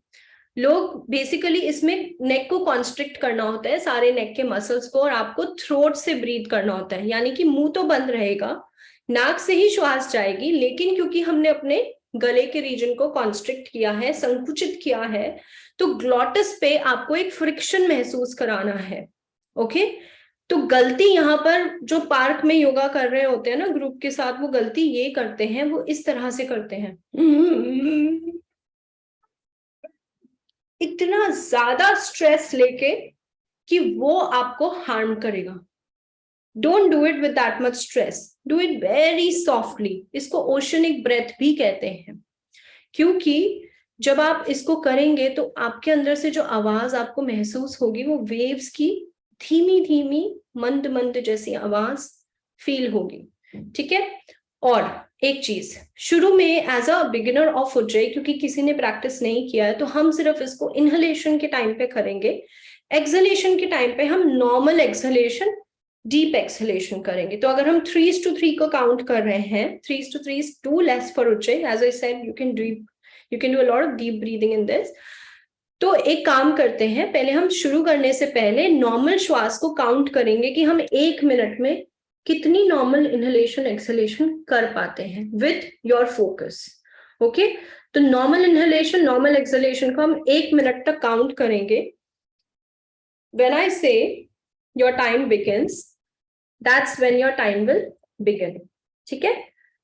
लोग बेसिकली इसमें नेक को कॉन्स्ट्रिक्ट करना होता है, सारे नेक के मसल्स को, और आपको थ्रोट से ब्रीथ करना होता है, यानी कि मुंह तो बंद रहेगा, नाक से ही श्वास जाएगी, लेकिन क्योंकि हमने अपने गले के रीजन को कॉन्स्ट्रिक्ट किया है, संकुचित किया है, तो ग्लॉटस पे आपको एक फ्रिक्शन महसूस कराना है। ओके, तो गलती यहाँ पर जो पार्क में योगा कर रहे होते हैं ना ग्रुप के साथ, वो गलती ये करते हैं, वो इस तरह से करते हैं, इतना ज्यादा स्ट्रेस लेके कि वो आपको हार्म करेगा। Don't do it with that much stress, do it very softly. इसको ओशनिक ब्रेथ भी कहते हैं, क्योंकि जब आप इसको करेंगे तो आपके अंदर से जो आवाज आपको महसूस होगी वो वेव्स की धीमी धीमी मंद मंद जैसी आवाज फील होगी। ठीक है, और एक चीज, शुरू में एज अ बिगिनर ऑफ उज्जई, क्योंकि किसी ने प्रैक्टिस नहीं किया है, तो हम सिर्फ इसको इनहेलेशन के टाइम पे करेंगे। एक्सहेलेशन के टाइम पे हम नॉर्मल एक्सहेलेशन, डीप एक्सहेलेशन करेंगे। तो अगर हम 3:3 को काउंट कर रहे हैं, 3:3 is too less for Ujjayi. As I said, you can do a lot of deep breathing in this. तो एक काम करते हैं, पहले हम शुरू करने से पहले नॉर्मल श्वास को काउंट करेंगे कि हम 1 मिनट में कितनी नॉर्मल इनहेलेशन एक्सहेलेशन कर पाते हैं विथ योर फोकस। ओके, तो नॉर्मल इनहेलेशन नॉर्मल एक्सहेलेशन को हम 1 मिनट तक काउंट करेंगे। When I say your time begins, that's when your time will begin. ठीक है,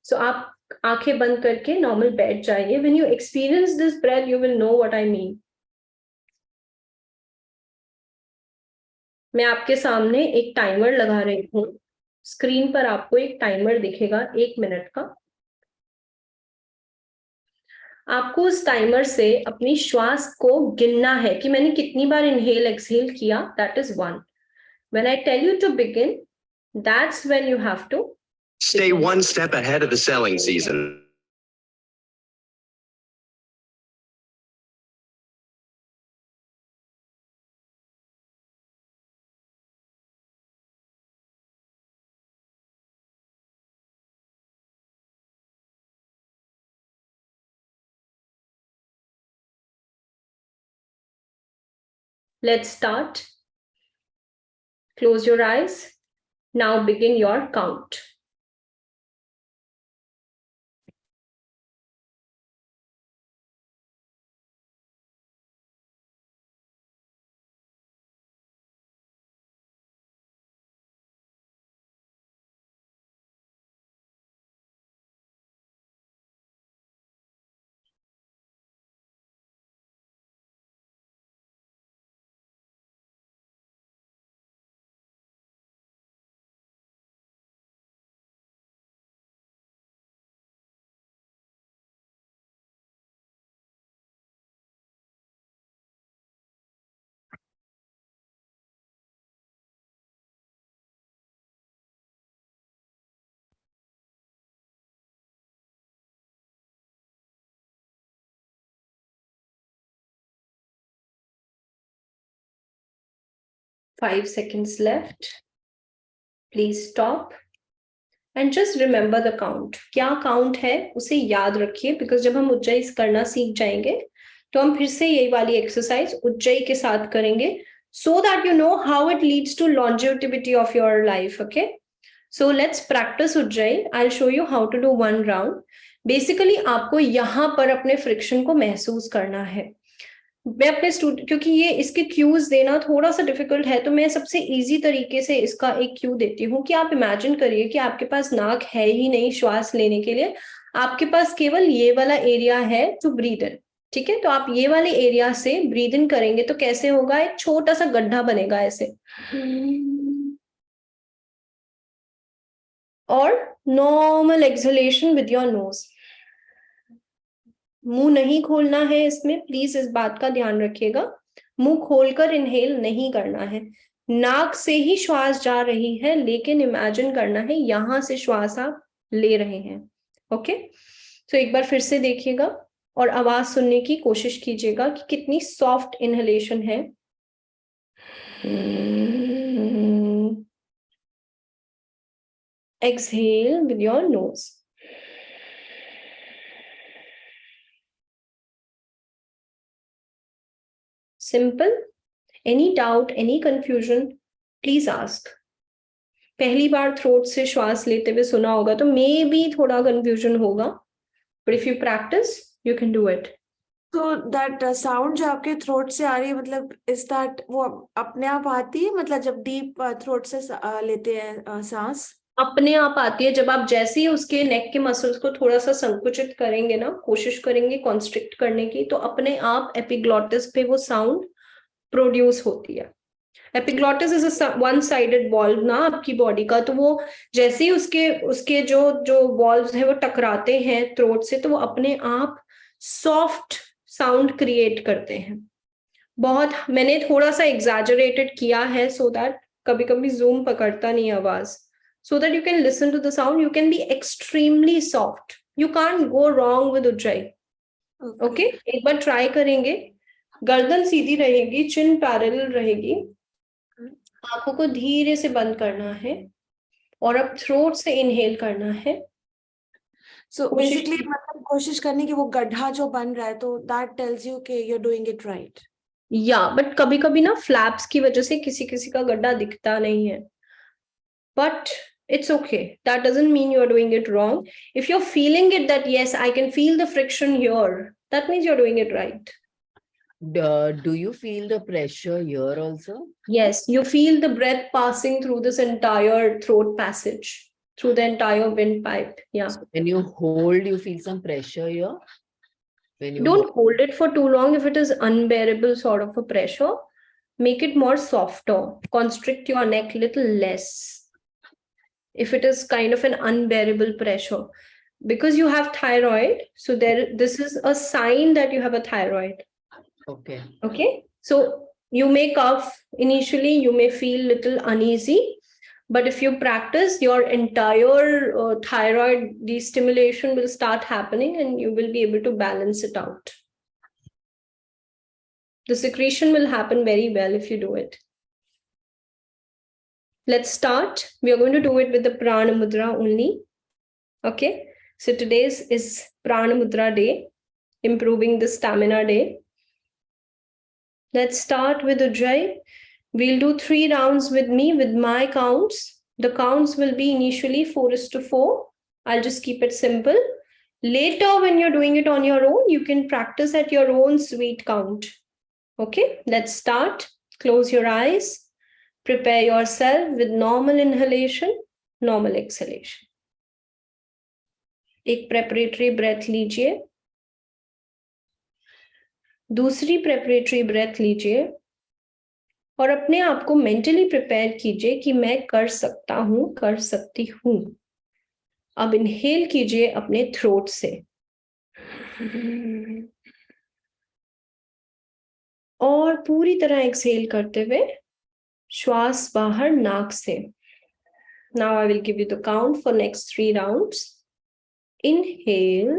so आप आंखें बंद करके नॉर्मल बैठ जाइए। When you experience this breath, you will know what I mean. मैं आपके सामने एक टाइमर लगा रही हूँ, स्क्रीन पर आपको एक टाइमर दिखेगा 1 मिनट का। आपको उस टाइमर से अपनी श्वास को गिनना है कि मैंने कितनी बार इनहेल एक्सहेल किया, that is 1. When I tell you to begin, that's when you have to stay one step ahead of the selling season. Let's start. Close your eyes. Now begin your count. Five seconds left. Please stop and just remember the count. क्या count है उसे याद रखिए, because जब हम उज्जई करना सीख जाएंगे तो हम फिर से यही वाली एक्सरसाइज उज्जई के साथ करेंगे, so that you know how it leads to longevity of your life. Okay, so let's practice उज्जई. I'll show you how to do one round. Basically आपको यहाँ पर अपने फ्रिक्शन को महसूस करना है। मैं अपने स्टूडेंट, क्योंकि ये इसके क्यूज देना थोड़ा सा डिफिकल्ट है, तो मैं सबसे इजी तरीके से इसका एक क्यू देती हूँ कि आप इमेजिन करिए कि आपके पास नाक है ही नहीं श्वास लेने के लिए, आपके पास केवल ये वाला एरिया है टू ब्रीथ इन। ठीक है, तो आप ये वाले एरिया से ब्रीथ इन करेंगे तो कैसे होगा, एक छोटा सा गड्ढा बनेगा ऐसे, और normal exhalation with your nose. मुंह नहीं खोलना है इसमें, प्लीज इस बात का ध्यान रखिएगा, मुंह खोलकर इनहेल नहीं करना है, नाक से ही श्वास जा रही है, लेकिन इमेजिन करना है यहां से श्वास आप ले रहे हैं। ओके, तो एक बार फिर से देखिएगा और आवाज सुनने की कोशिश कीजिएगा कि कितनी सॉफ्ट इनहेलेशन है। Exhale with your nose. Simple. Any doubt, any confusion, please ask. पहली बार थ्रोट से श्वास लेते हुए सुना होगा तो मे बी थोड़ा कंफ्यूजन होगा, but if you practice, you can do it. So that sound जो आपके throat से आ रही है, मतलब is that वो अपने आप आती है, मतलब जब deep throat से लेते हैं सांस? अपने आप आती है जब आप जैसे ही उसके नेक के मसल्स को थोड़ा सा संकुचित करेंगे ना, कोशिश करेंगे कॉन्स्ट्रिक्ट करने की, तो अपने आप एपिग्लॉटिस पे वो साउंड प्रोड्यूस होती है. Epiglottis is a one sided valve ना आपकी बॉडी का, तो वो जैसे ही उसके जो वॉल्व्स है वो टकराते हैं थ्रोट से, तो वो अपने आप सॉफ्ट साउंड क्रिएट करते हैं. बहुत मैंने थोड़ा सा एग्जैजरेटेड किया है सो दैट कभी कभी जूम पकड़ता नहीं आवाज, so that you can listen to the sound. You can be extremely soft. You can't go wrong with Ujjayi. Okay? एक बार ट्राई करेंगे. गर्दन सीधी रहेगी, चिन पैरेलल रहेगी, आंखों को धीरे से बंद करना है और अब थ्रोट से इनहेल करना है. So basically मतलब कोशिश करने की वो गड्ढा जो बन रहा है, तो that tells you कि you're doing it right. या बट कभी कभी ना फ्लैप्स की वजह से किसी किसी का गड्ढा दिखता नहीं है, but it's okay. That doesn't mean you're doing it wrong. If you're feeling it that yes, I can feel the friction here, that means you're doing it right. Do you feel the pressure here also? Yes, you feel the breath passing through this entire throat passage, through the entire windpipe. Yeah. So when you hold, you feel some pressure here? When you Don't hold it for too long. If it is unbearable sort of a pressure, make it more softer. Constrict your neck little less. If it is kind of an unbearable pressure, because you have thyroid, so this is a sign that you have a thyroid. Okay. Okay, so you may cough initially, you may feel little uneasy, but if you practice, your entire thyroid destimulation will start happening and you will be able to balance it out. The secretion will happen very well if you do it. Let's start. We are going to do it with the Prana Mudra only. Okay. So today's is Prana Mudra day, improving the stamina day. Let's start with Ujjayi. We'll do 3 rounds with me with my counts. The counts will be initially 4:4. I'll just keep it simple. Later, when you're doing it on your own, you can practice at your own sweet count. Okay. Let's start. Close your eyes. Prepare yourself with normal inhalation, normal exhalation. एक preparatory breath लीजिए, दूसरी preparatory breath लीजिए और अपने आप को mentally prepare कीजिए कि मैं कर सकता हूं, कर सकती हूं. अब inhale कीजिए अपने throat से और पूरी तरह exhale करते हुए श्वास बाहर नाक से. Now I will give you the count for next 3 rounds. Inhale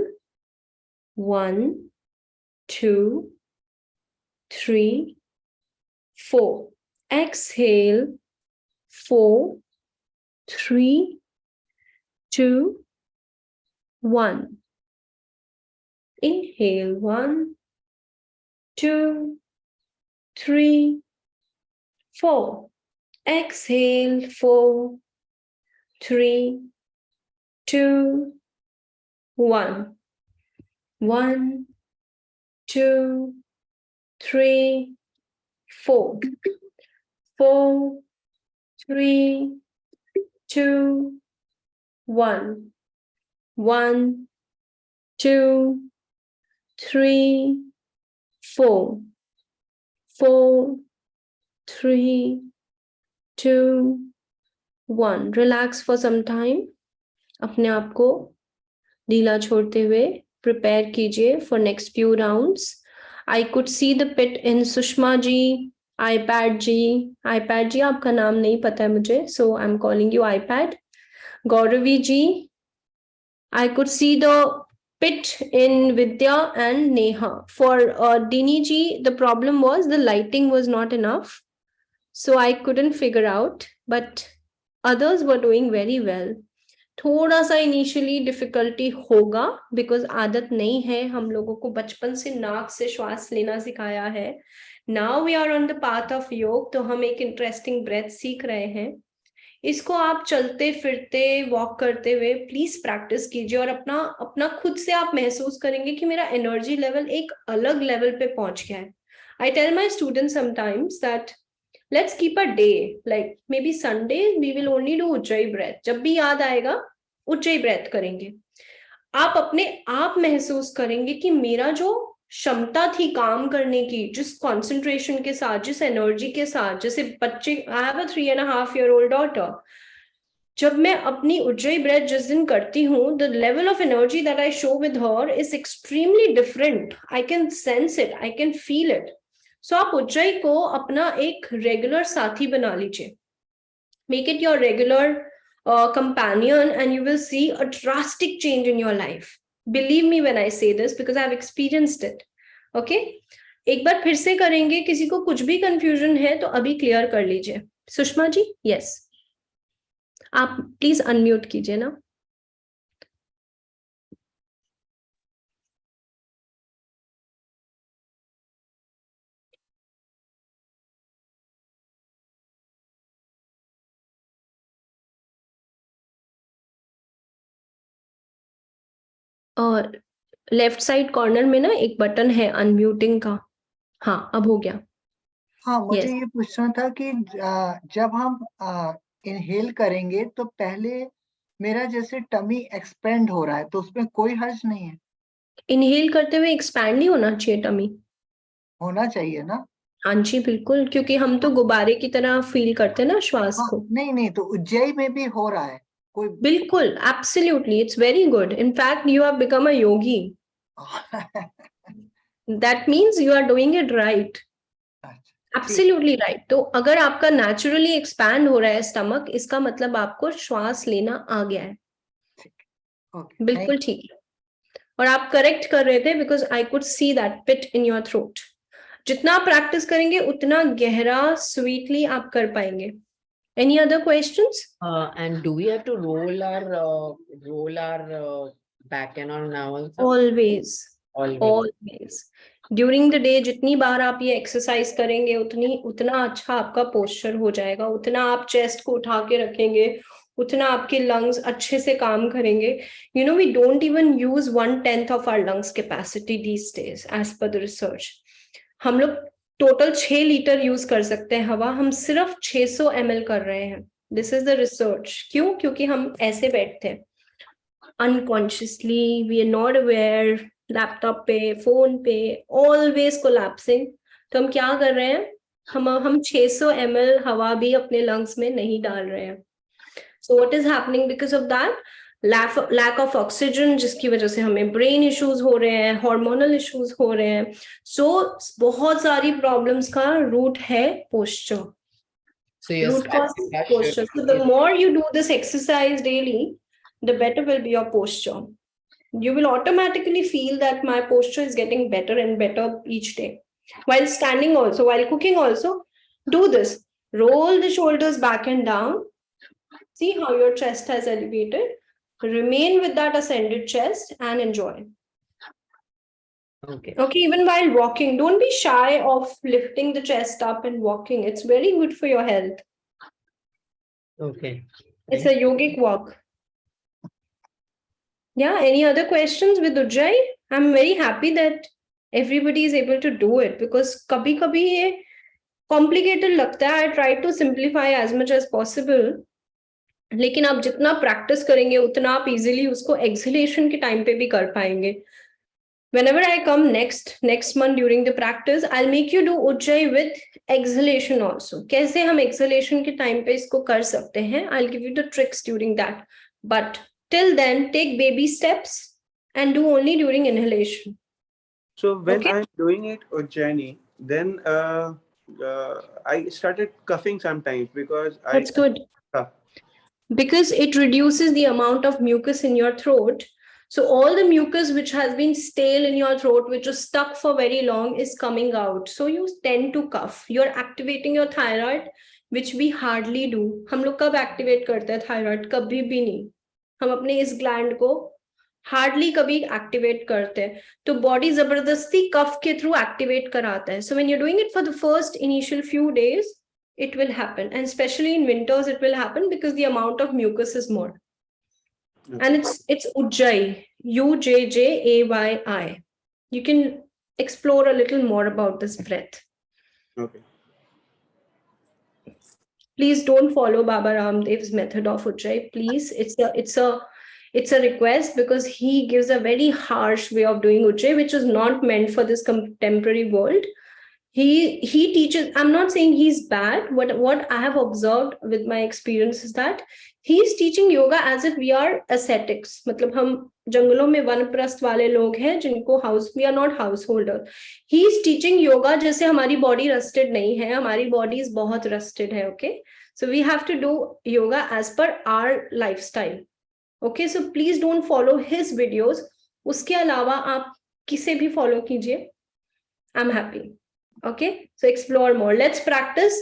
1, 2, 3, 4. Exhale 4, 3, 2, 1. Inhale 1, 2, 3, 4. Exhale 4, 3, 2, 1. 1, 2, 3, 4. 4, 3, 2, 1. 1, 2, 3, 4. 4, 3, 2, 1. Relax for some time. अपने आप को ढीला छोड़ते हुए prepare कीजिए for next few rounds. I could see the pit in Sushma ji, iPad ji. iPad ji आपका नाम नहीं पता है मुझे, so I'm calling you iPad. Gauravi ji, I could see the pit in Vidya and Neha. For Dini ji, the problem was the lighting was not enough, so I couldn't figure out, but others were doing very well. थोड़ा सा initially difficulty होगा because आदत नहीं है, हम लोगों को बचपन से नाक से श्वास लेना सिखाया है. Now we are on the path of yoga, तो हम एक इंटरेस्टिंग ब्रेथ सीख रहे हैं. इसको आप चलते फिरते वॉक करते हुए प्लीज प्रैक्टिस कीजिए, और अपना अपना खुद से आप महसूस करेंगे कि मेरा एनर्जी लेवल एक अलग लेवल पे पहुंच गया है. I tell my student sometimes that let's keep a day, like maybe Sunday we will only do ujjayi breath. जब भी याद आएगा ujjayi breath करेंगे. आप अपने आप महसूस करेंगे कि मेरा जो क्षमता थी काम करने की, जिस कंसंट्रेशन के साथ, जिस एनर्जी के साथ, जैसे बच्चे, I have a 3.5-year-old daughter, जब मैं अपनी ujjayi breath जिस दिन करती हूँ, the level of energy that I show with her is extremely different. I can sense it, I can feel it. So आप ujjayi को अपना एक रेगुलर साथी बना लीजिए. Make it your regular companion and you will see a drastic change in your life. Believe me when I say this because I have experienced it. Okay? एक बार फिर से करेंगे. किसी को कुछ भी कंफ्यूजन है तो अभी क्लियर कर लीजिए. सुषमा जी, यस, आप प्लीज अनम्यूट कीजिए ना. और लेफ्ट साइड कॉर्नर में ना एक बटन है अनम्यूटिंग का. हाँ, अब हो गया. हाँ, मुझे Yes. ये पूछना था कि जब हम इनहेल करेंगे तो पहले मेरा जैसे टमी एक्सपेंड हो रहा है तो उसमें कोई हर्ज नहीं है, इनहेल करते हुए एक्सपैंड नहीं होना चाहिए टमी. होना चाहिए ना? हाँ जी, बिल्कुल, क्योंकि हम तो गुब्बारे की तरह फील करते हैं ना श्वास हाँ, को. नहीं तो उज्जैन में भी हो रहा है कोई? बिल्कुल, absolutely, it's very good. In fact, you have become a yogi. That means you are doing it right. Absolutely right. तो अगर आपका naturally expand हो रहा है स्टमक, इसका मतलब आपको श्वास लेना आ गया है. Okay, बिल्कुल ठीक है. और आप करेक्ट कर रहे थे because I could see that pit in your throat. जितना आप प्रैक्टिस करेंगे उतना गहरा स्वीटली आप कर पाएंगे. Any other questions? And do we have to roll our back and our now also? Always. Always. Always. During the day जितनी बार आप ये एक्सरसाइज करेंगे उतना अच्छा आपका पोस्चर हो जाएगा, उतना आप चेस्ट को उठा के रखेंगे, उतना आपके लंग्स अच्छे से काम करेंगे. You know, we don't even use 1/10 of our lungs capacity these days as per the research. हम लोग टोटल 6 लीटर यूज कर सकते हैं हवा, हम सिर्फ 600 ml कर रहे हैं. This is the research. क्यों? क्योंकि हम ऐसे बैठते हैं unconsciously, we are not aware, laptop पे, फोन पे, ऑलवेज कोलैप्सिंग. तो हम क्या कर रहे हैं, हम 600 ml हवा भी अपने लंग्स में नहीं डाल रहे हैं. So what is happening because of that? Lack of oxygen, जिसकी वजह से हमें ब्रेन इश्यूज हो रहे हैं, हार्मोनल इश्यूज हो रहे हैं. सो बहुत सारी प्रॉब्लम्स का रूट है posture. So your Root cause is sweat posture. So the more you do this exercise daily, the better will be your posture. You will automatically feel that my posture is getting better and better each day. While standing also, while cooking also, do this. Roll the shoulders back and down. See how your chest has elevated. Remain with that ascended chest and enjoy. Okay. Okay, even while walking, don't be shy of lifting the chest up and walking. It's very good for your health. Okay. It's a yogic walk. Yeah, any other questions with Ujjayi? I'm very happy that everybody is able to do it because kabhi ye complicated लगता है. I try to simplify as much as possible. लेकिन आप जितना practice करेंगे उतना आप easily उसको exhalation के टाइम पे भी कर पाएंगे. Whenever I come next month during the practice, I'll make you do Ujjayi with exhalation also. कैसे हम exhalation के टाइम पे इसको कर सकते हैं? I'll give you the tricks during that. But till then, take baby steps and do only during inhalation. So when Okay. I'm doing it Ujjayi, then I started coughing sometimes because That's good. cough. Because it reduces the amount of mucus in your throat. So all the mucus which has been stale in your throat, which is stuck for very long, is coming out. So you tend to cough. You're activating your thyroid, which we hardly do. हम लोग कब activate करते हैं thyroid? कभी भी नहीं. हम अपने इस gland को hardly कभी activate करते हैं. तो body जबरदस्ती cough के through activate कराता है. So when you're doing it for the first initial few days, it will happen, and especially in winters it will happen because the amount of mucus is more. And it's Ujjayi, Ujjayi. You can explore a little more about this breath. Okay. Please don't follow Baba Ramdev's method of Ujjayi. Please, it's a request, because he gives a very harsh way of doing Ujjayi, which is not meant for this contemporary world. He teaches, I'm not saying he's bad. What I have observed with my experience is that he's teaching yoga as if we are ascetics. मतलब हम जंगलों में वनप्रस्थ वाले लोग हैं जिनको we are not householder. He's teaching yoga जैसे हमारी body rusted नहीं है, हमारी bodies बहुत rusted है, okay? So we have to do yoga as per our lifestyle. Okay, so please don't follow his videos. उसके अलावा आप किसे भी follow कीजिए. I'm happy. Okay, so explore more. Let's practice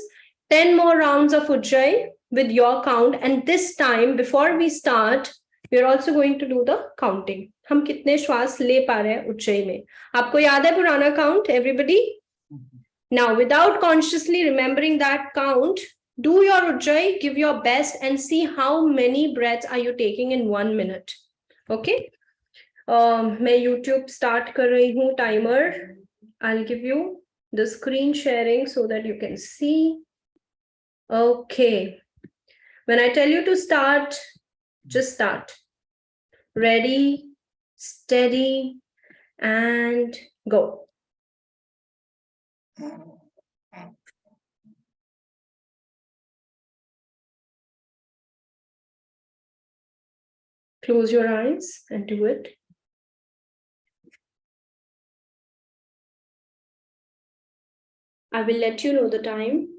10 more rounds of Ujjayi with your count. And this time, before we start, we're also going to do the counting. हम कितने श्वास ले पा रहे हैं Ujjayi में? आपको याद है पुराना count, everybody? Now, without consciously remembering that count, do your Ujjayi, give your best, and see how many breaths are you taking in 1 minute. Okay? मैं YouTube start कर रही हूँ timer. I'll give you the screen sharing so that you can see. Okay. When I tell you to start, just start. Ready, steady, and go. Close your eyes and do it. I will let you know the time.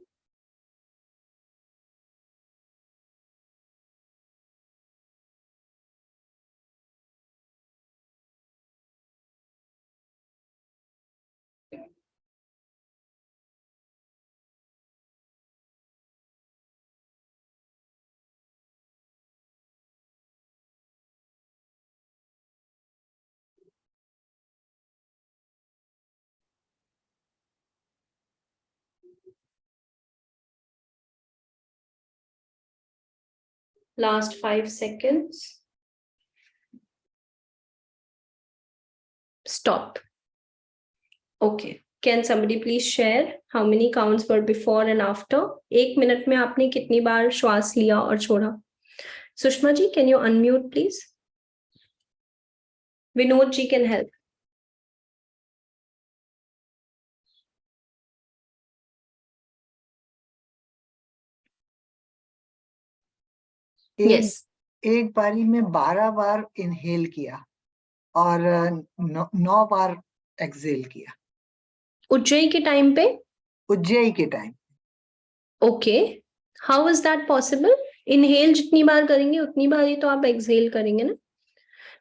Last 5 seconds. Stop. Okay. Can somebody please share how many counts were before and after? 1 minute में आपने कितनी बार श्वास लिया और छोड़ा? Sushma ji, can you unmute please? Vinod ji can help. Yes. एक बारी में 12 बार इनहेल किया और 9 बार एक्सहेल किया. उज्जैन के टाइम पे? उज्जैन के time. Okay. How is that possible? Inhale जितनी बार करेंगे उतनी बार ही तो आप एक्सहेल करेंगे ना.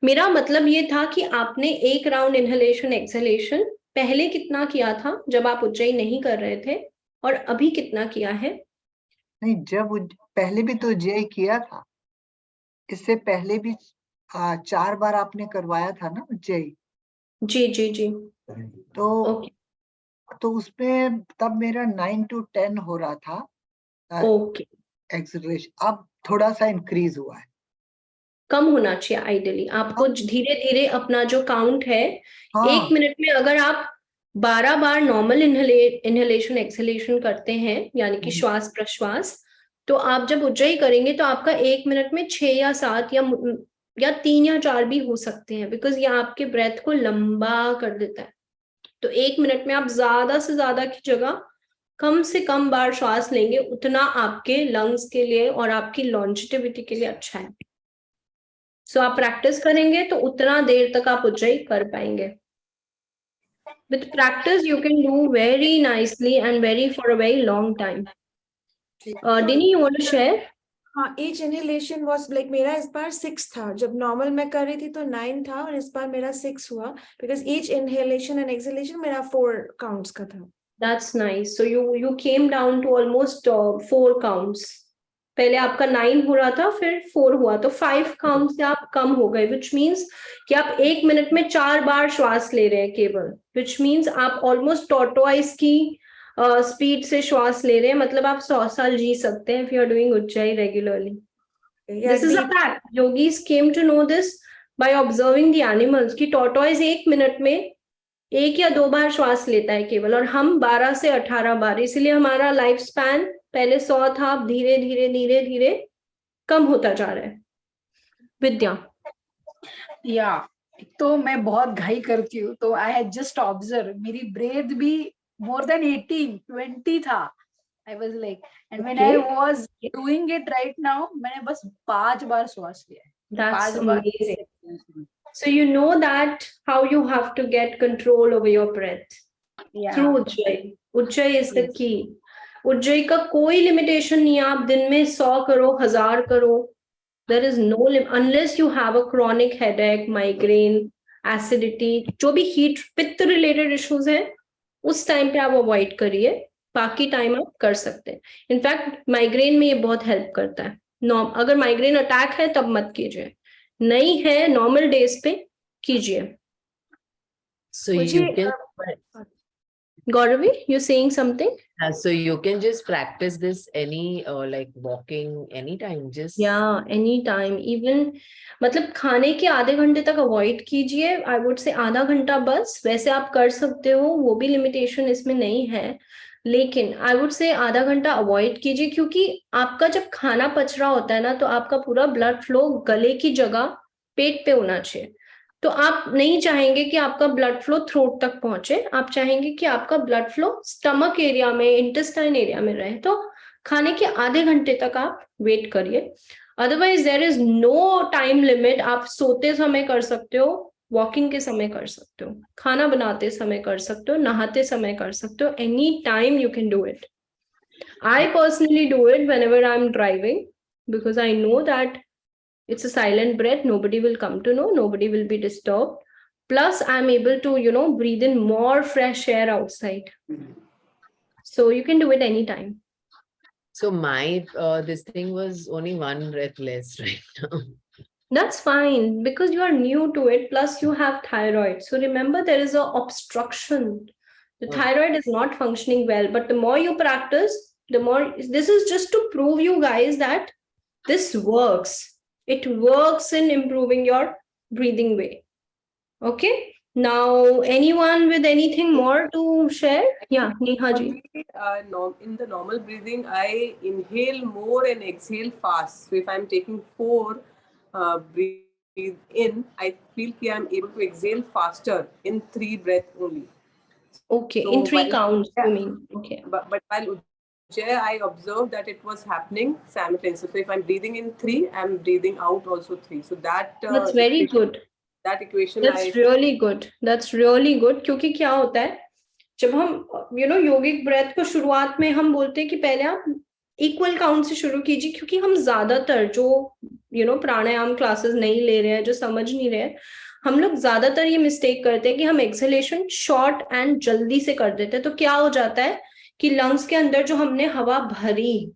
मेरा मतलब ये था कि आपने एक राउंड इनहेलेशन एक्सहेलेशन पहले कितना किया था जब आप उज्जैन नहीं कर रहे थे, और अभी कितना किया है? नहीं, जब पहले भी तो उज्जैन किया था. इससे पहले भी 4 बार आपने करवाया था ना उज्जैन. जी जी जी. तो उसमें तब मेरा 9 to 10 हो रहा था. ओके. एक्सेलरेशन अब थोड़ा सा इंक्रीज हुआ है. कम होना चाहिए आइडियली. आपको धीरे धीरे अपना जो काउंट है, 1 मिनट में अगर आप 12 बार नॉर्मल इनहेलेशन एक्सहेलेशन करते हैं, यानी कि श्वास प्रश्वास, तो आप जब उज्जैन करेंगे तो आपका 1 मिनट में 6 या 7 या 3 या 4 भी हो सकते हैं, बिकॉज ये आपके ब्रेथ को लंबा कर देता है. तो 1 मिनट में आप ज्यादा से ज्यादा की जगह कम से कम बार श्वास लेंगे, उतना आपके लंग्स के लिए और आपकी लॉन्जिटिविटी के लिए अच्छा है. सो आप प्रैक्टिस करेंगे तो उतना देर तक आप उज्जैन कर पाएंगे. With practice, you can do very nicely and for a very long time. Dini, you want to share? हाँ, each inhalation was like मेरा इस बार 6 था. जब नॉर्मल मैं कर रही थी तो 9 था और इस बार मेरा 6 हुआ, because each inhalation and exhalation मेरा 4 counts का था. That's nice. So you came down to almost 4 counts. पहले आपका 9 हो रहा था, फिर 4 हुआ, तो 5 काउंट से आप कम हो गए, which means कि आप 1 मिनट में 4 बार श्वास ले रहे हैं केवल, which means आप ऑलमोस्ट टॉर्टोइस की स्पीड से श्वास ले रहे हैं, मतलब आप 100 साल जी सकते हैं if you are doing ujjayi regularly. Yeah, This is a deep. fact. Yogis came to know this by observing the animals कि tortoise 1 मिनट में 1 या 2 बार श्वास लेता है केवल, और हम 12 से 18 बार, इसलिए हमारा लाइफ स्पैन पहले 100 था, अब धीरे धीरे धीरे धीरे कम होता जा रहा है. विद्या. या तो मैं बहुत घाई करती हूँ, तो आई हैड जस्ट ऑब्जर्व मेरी ब्रेथ भी मोर देन 18-20 था. I was like, and when I was doing it right now, मैंने बस 5 बार श्वास लिया है. That's 5 bar. amazing. So you know that how you have to get control over your breath through Ujjayi. Ujjayi is the key. Ujjayi का कोई limitation नहीं है, आप दिन में 100 करो, 1000 करो. There is no limit unless you have a chronic headache, migraine, acidity, जो भी heat, पित्त related issues हैं, उस टाइम पे आप अवॉइड करिए, बाकी टाइम आप कर सकते हैं. इनफैक्ट माइग्रेन में ये बहुत हेल्प करता है. अगर माइग्रेन अटैक है तब मत कीजिए, नहीं है नॉर्मल डेज पे कीजिए. So you can, Gauravi, you're saying something? so you can just practice this any like walking anytime, just Yeah, anytime. Even मतलब खाने के आधे घंटे तक अवॉइड कीजिए. आई वुड से आधा घंटा बस. वैसे आप कर सकते हो, वो भी लिमिटेशन इसमें नहीं है, लेकिन आई वुड से आधा घंटा अवॉइड कीजिए, क्योंकि आपका जब खाना पच रहा होता है ना, तो आपका पूरा ब्लड फ्लो गले की जगह पेट पे होना चाहिए. तो आप नहीं चाहेंगे कि आपका ब्लड फ्लो थ्रोट तक पहुंचे, आप चाहेंगे कि आपका ब्लड फ्लो स्टमक एरिया में, इंटेस्टाइन एरिया में रहे. तो खाने के आधे घंटे तक आप वेट करिए. Otherwise there is no time limit. आप सोते समय कर सकते हो, वॉकिंग के समय कर सकते हो, खाना बनाते समय कर सकते हो, नहाते समय कर सकते हो. Any time you can do it. I personally do it whenever I'm driving, because I know that it's a silent breath, nobody will come to know, nobody will be disturbed, plus I'm able to breathe in more fresh air outside. So you can do it anytime. So my this thing was only 1 breath less right now. That's fine, because you are new to it, plus you have thyroid. So remember, there is a obstruction. The thyroid is not functioning well, but the more you practice, the more. This is just to prove you guys that this works. It works in improving your breathing way. Okay. Now, anyone with anything more to share? Yeah, Neha ji. In the normal breathing, I inhale more and exhale fast. So if I'm taking 4 breathe in, I feel that I'm able to exhale faster in 3 breaths only. Okay, So in 3 while- counts, yeah. you mean? Okay. But while Ujjayi, I observed that it was happening simultaneously. So if I'm breathing in 3, I'm breathing out also 3. So That's very good. That equation. That's really good. That's really good. क्योंकि क्या होता है, जब हम योगिक breath को शुरुआत में हम बोलते हैं कि पहले आप इक्वल काउंट से शुरू कीजिए, क्योंकि हम ज्यादातर जो प्राणायाम क्लासेस नहीं ले रहे हैं, जो समझ नहीं रहे हैं, हम लोग ज्यादातर ये मिस्टेक करते हैं कि हम एक्सहेलेशन शॉर्ट एंड जल्दी से कर देते हैं. तो क्या हो जाता है कि लंग्स के अंदर जो हमने हवा भरी,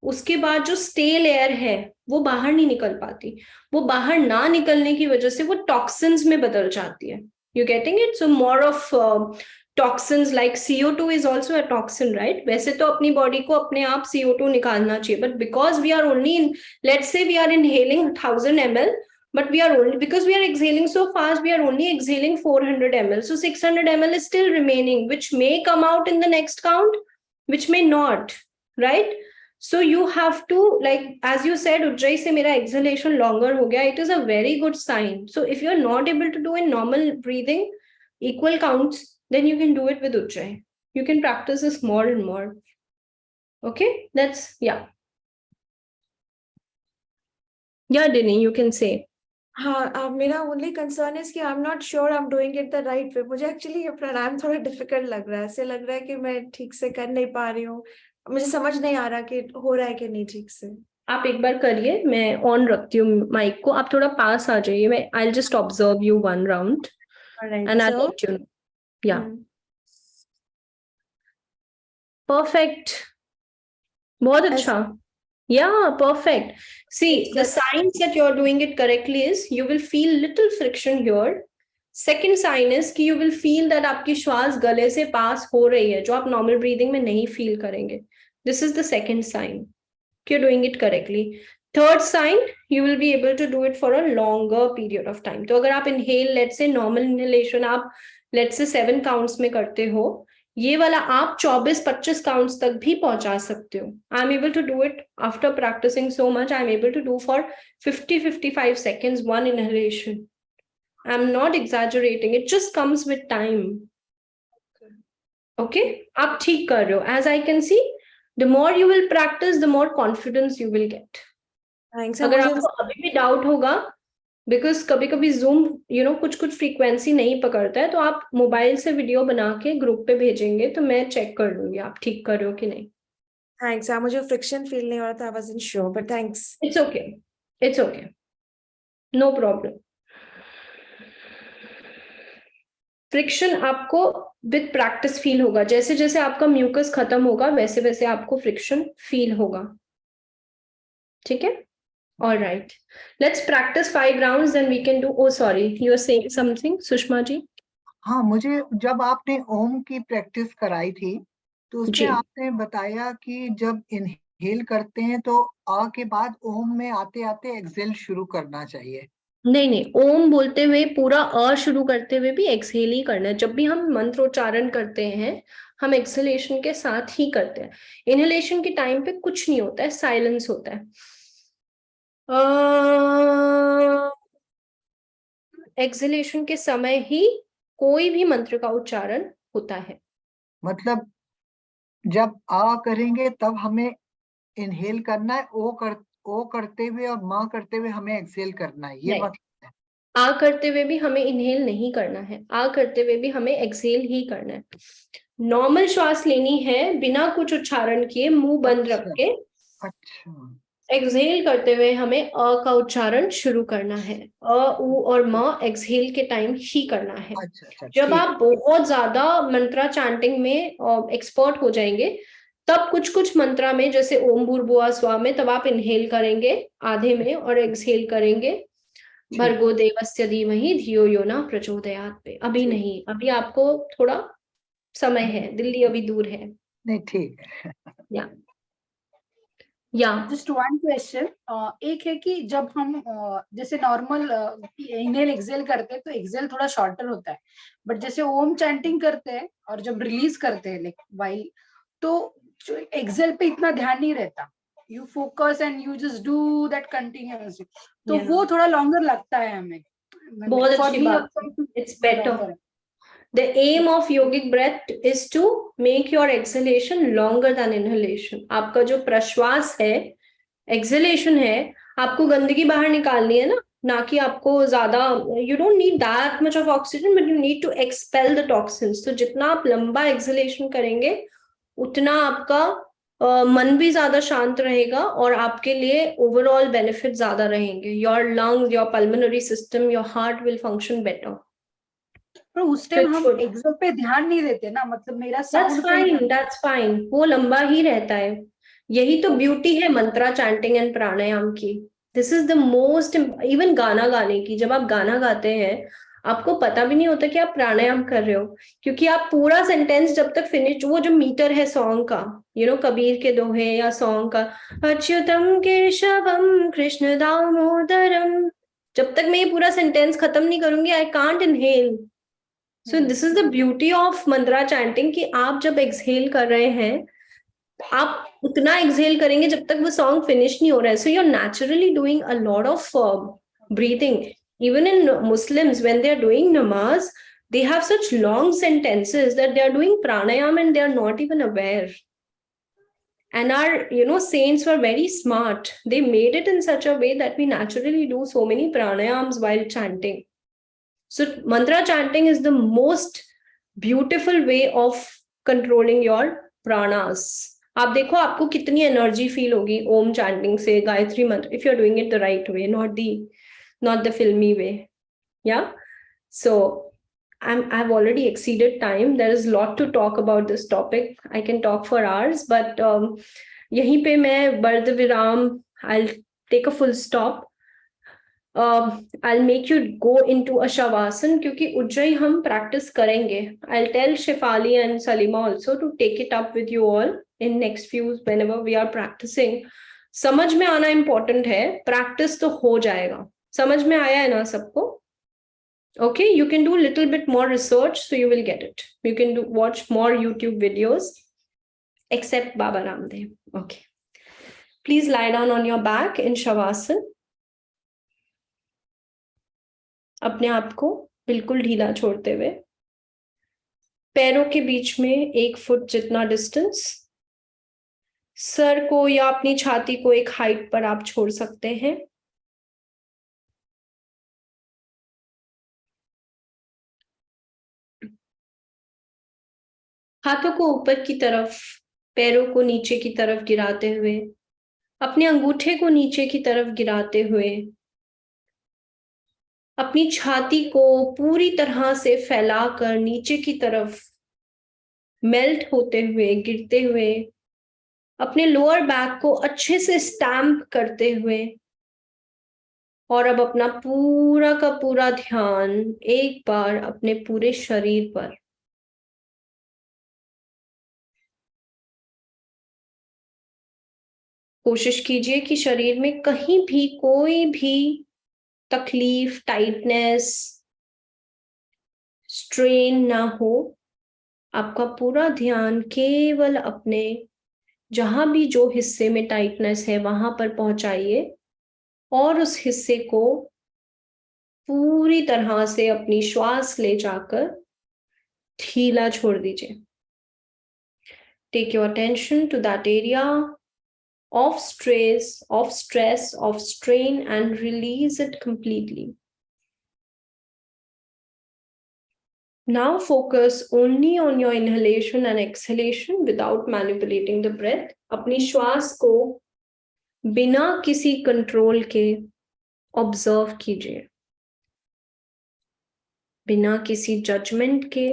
उसके बाद जो स्टेल एयर है वो बाहर नहीं निकल पाती. वो बाहर ना निकलने की वजह से वो टॉक्सिन्स में बदल जाती है. You getting it? So more of toxins like CO2 is also a toxin, right? वैसे तो अपनी बॉडी को अपने आप CO2 निकालना चाहिए, but because we are only let's say we are inhaling 1000 ml, but we are only, because we are exhaling so fast, we are only exhaling 400 ml. So 600 ml is still remaining, which may come out in the next count, which may not, right? So you have to, like, as you said, Ujjayi se mera exhalation longer ho gaya. It is a very good sign. So if you're not able to do in normal breathing, equal counts, then you can do it with Ujjayi. You can practice this more and more. Okay? That's, yeah. Yeah, Dini, you can say. हाँ, मेरा only concern है कि आई am not sure I am doing it the right way. मुझे actually ये प्राणायाम थोड़ा difficult लग रहा है. ऐसे लग रहा है कि मैं ठीक से कर नहीं पा रही हूँ. मुझे समझ नहीं आ रहा कि हो रहा है कि नहीं ठीक से. आप एक बार करिए, मैं ऑन रखती हूँ माइक को, आप थोड़ा पास आ जाइए. मैं I will just observe you 1 round and I will let you know. या, परफेक्ट, बहुत अच्छा. Yeah, perfect. See, the signs that you're doing it correctly is you will feel little friction here, second sign is कि you will feel that आपकी श्वास गले से पास हो रही है, जो आप नॉर्मल ब्रीदिंग में नहीं फील करेंगे. This is the second sign कि you're doing it correctly. Third sign, you will be able to do it for a longer period of time. तो अगर आप inhale, let's say normal inhalation आप let's say 7 counts में करते हो, ये वाला आप 24-25 counts तक भी पहुंचा सकते हो. I'm able to do it after practicing so much. I'm able to do for 50-55 seconds one inhalation. I'm not exaggerating. It just comes with time. Okay? आप ठीक कर रहे हो. As I can see, the more you will practice, the more confidence you will get. Thanks. अगर आपको अभी भी doubt होगा, बिकॉज कभी कभी जूम कुछ फ्रीक्वेंसी नहीं पकड़ता है, तो आप मोबाइल से वीडियो बना के ग्रुप पे भेजेंगे तो मैं चेक कर लूंगी आप ठीक कर रहे हो कि नहीं. थैंक्स. मुझे फ्रिक्शन फील नहीं हो रहा था. I wasn't sure, but thanks. It's okay, no problem. Friction आपको विद प्रैक्टिस फील होगा. जैसे जैसे आपका म्यूकस खत्म होगा वैसे वैसे आपको फ्रिक्शन फील होगा. ठीक है? All right. Let's practice 5 rounds, then we can do. Oh, sorry. You are saying something, Sushma ji? हाँ, मुझे जब आपने ओम की प्रैक्टिस कराई थी तो जी. उसमें आपने बताया कि जब इनहेल करते हैं तो आ के बाद ओम में आते आते एक्सेल शुरू करना चाहिए. नहीं, ओम बोलते हुए पूरा अ शुरू करते हुए भी एक्सहेल ही करना है. जब भी हम मंत्रोच्चारण करते हैं हम एक्सहेलेशन के साथ ही करते हैं. इनहेलेशन के टाइम पे कुछ नहीं होता है, साइलेंस होता है. एक्सहेलेशन के समय ही कोई भी मंत्र का उच्चारण होता है. मतलब जब आ करेंगे तब हमें इनहेल करना है, ओ करते हुए और माँ करते हुए हमें एक्सेल करना है, ये मतलब है. आ करते हुए भी हमें इनहेल नहीं करना है, आ करते हुए भी हमें एक्सेल ही करना है. नॉर्मल श्वास लेनी है बिना कुछ उच्चारण किए, मुंह बंद रख के. अच्छा. एक्सहेल करते हुए हमें अ का उच्चारण शुरू करना है. अ, उ और म एक्सहेल के टाइम ही करना है. अच्छा, जब आप बहुत ज्यादा मंत्रा चैंटिंग में एक्सपर्ट हो जाएंगे तब कुछ मंत्रा में जैसे ओम भूर्भुवः स्वः में तब आप इनहेल करेंगे आधे में और एक्सहेल करेंगे भर्गो देवस्य धीमहि धियो यो न प्रचोदयात् पे. अभी नहीं, अभी आपको थोड़ा समय है, दिल्ली अभी दूर है. नहीं, ठीक है. या जस्ट वन क्वेश्चन. एक है कि जब हम जैसे नॉर्मल इनहेल एक्सेल करते हैं तो एक्सेल थोड़ा शॉर्टर होता है, बट जैसे ओम चैंटिंग करते हैं और जब रिलीज करते हैं लाइक वाइल, तो एक्सेल पे इतना ध्यान नहीं रहता. You focus and you just do that continuously, तो वो थोड़ा लॉन्गर लगता है हमें. बहुत अच्छी बात. It's better. The aim of yogic breath is to make your exhalation longer than inhalation. आपका जो प्रश्वास है, exhalation है, आपको गंदगी बाहर निकालनी है ना कि आपको ज्यादा. You don't need that much of oxygen, but you need to expel the toxins. तो जितना आप लंबा exhalation करेंगे उतना आपका मन भी ज्यादा शांत रहेगा और आपके लिए ओवरऑल बेनिफिट ज्यादा रहेंगे. Your lungs, your pulmonary system, your heart will function better. पर उस टाइम हम एक्सेल पे ध्यान नहीं देते ना, मतलब मेरा साउंड. That's fine. वो लंबा ही रहता है. यही तो ब्यूटी है मंत्रा चैंटिंग एंड प्राणायाम की. This is the most. Even गाना गाने की, जब आप गाना गाते हैं आपको पता भी नहीं होता कि आप प्राणायाम कर रहे हो, क्योंकि आप पूरा सेंटेंस जब तक फिनिश, वो जो मीटर है सॉन्ग का, कबीर के दोहे या सॉन्ग का, अच्युतम केशवम कृष्ण दामोदरम, जब तक मैं ये पूरा सेंटेंस खत्म नहीं करूंगी I can't inhale. So this is the beauty of mantra chanting कि आप जब exhale कर रहे हैं आप उतना exhale करेंगे जब तक वो song finish नहीं हो रहा है. So you're naturally doing a lot of breathing. Even in Muslims, when they're doing namaz, they have such long sentences that they are doing pranayam and they are not even aware. And our saints were very smart. They made it in such a way that we naturally do so many pranayams while chanting. So mantra chanting is the most beautiful way of controlling your pranas. आप देखो आपको कितनी energy feel होगी ओम chanting से, गायत्री मंत्र, if you're doing it the right way, not the filmy way. Yeah. So I've already exceeded time. There is a lot to talk about this topic. I can talk for hours, but यहीं पे मैं board विराम. I'll take a full stop. I'll make you go into a shavasana क्योंकि ujjayi हम practice करेंगे. I'll tell Shefali and Salima also to take it up with you all in next few whenever we are practicing. समझ में आना important है, practice तो हो जाएगा. समझ में आया है ना सबको? Okay, you can do a little bit more research, so you will get it. You can watch more YouTube videos, except Baba Ramdev. Okay. Please lie down on your back in Shavasana. अपने आप को बिल्कुल ढीला छोड़ते हुए पैरों के बीच में 1 फुट जितना डिस्टेंस, सर को या अपनी छाती को एक हाइट पर आप छोड़ सकते हैं. हाथों को ऊपर की तरफ, पैरों को नीचे की तरफ गिराते हुए, अपने अंगूठे को नीचे की तरफ गिराते हुए, अपनी छाती को पूरी तरह से फैलाकर नीचे की तरफ मेल्ट होते हुए, गिरते हुए, अपने लोअर बैक को अच्छे से स्टैम्प करते हुए, और अब अपना पूरा का पूरा ध्यान एक बार अपने पूरे शरीर पर. कोशिश कीजिए कि शरीर में कहीं भी कोई भी तकलीफ, टाइटनेस, स्ट्रेन ना हो. आपका पूरा ध्यान केवल अपने जहां भी जो हिस्से में टाइटनेस है वहां पर पहुंचाइए और उस हिस्से को पूरी तरह से अपनी श्वास ले जाकर ढीला छोड़ दीजिए. Take your attention to that area of stress, of strain, and release it completely. Now focus only on your inhalation and exhalation without manipulating the breath. अपनी श्वास को बिना किसी कंट्रोल के ऑब्जर्व कीजिए, बिना किसी जजमेंट के.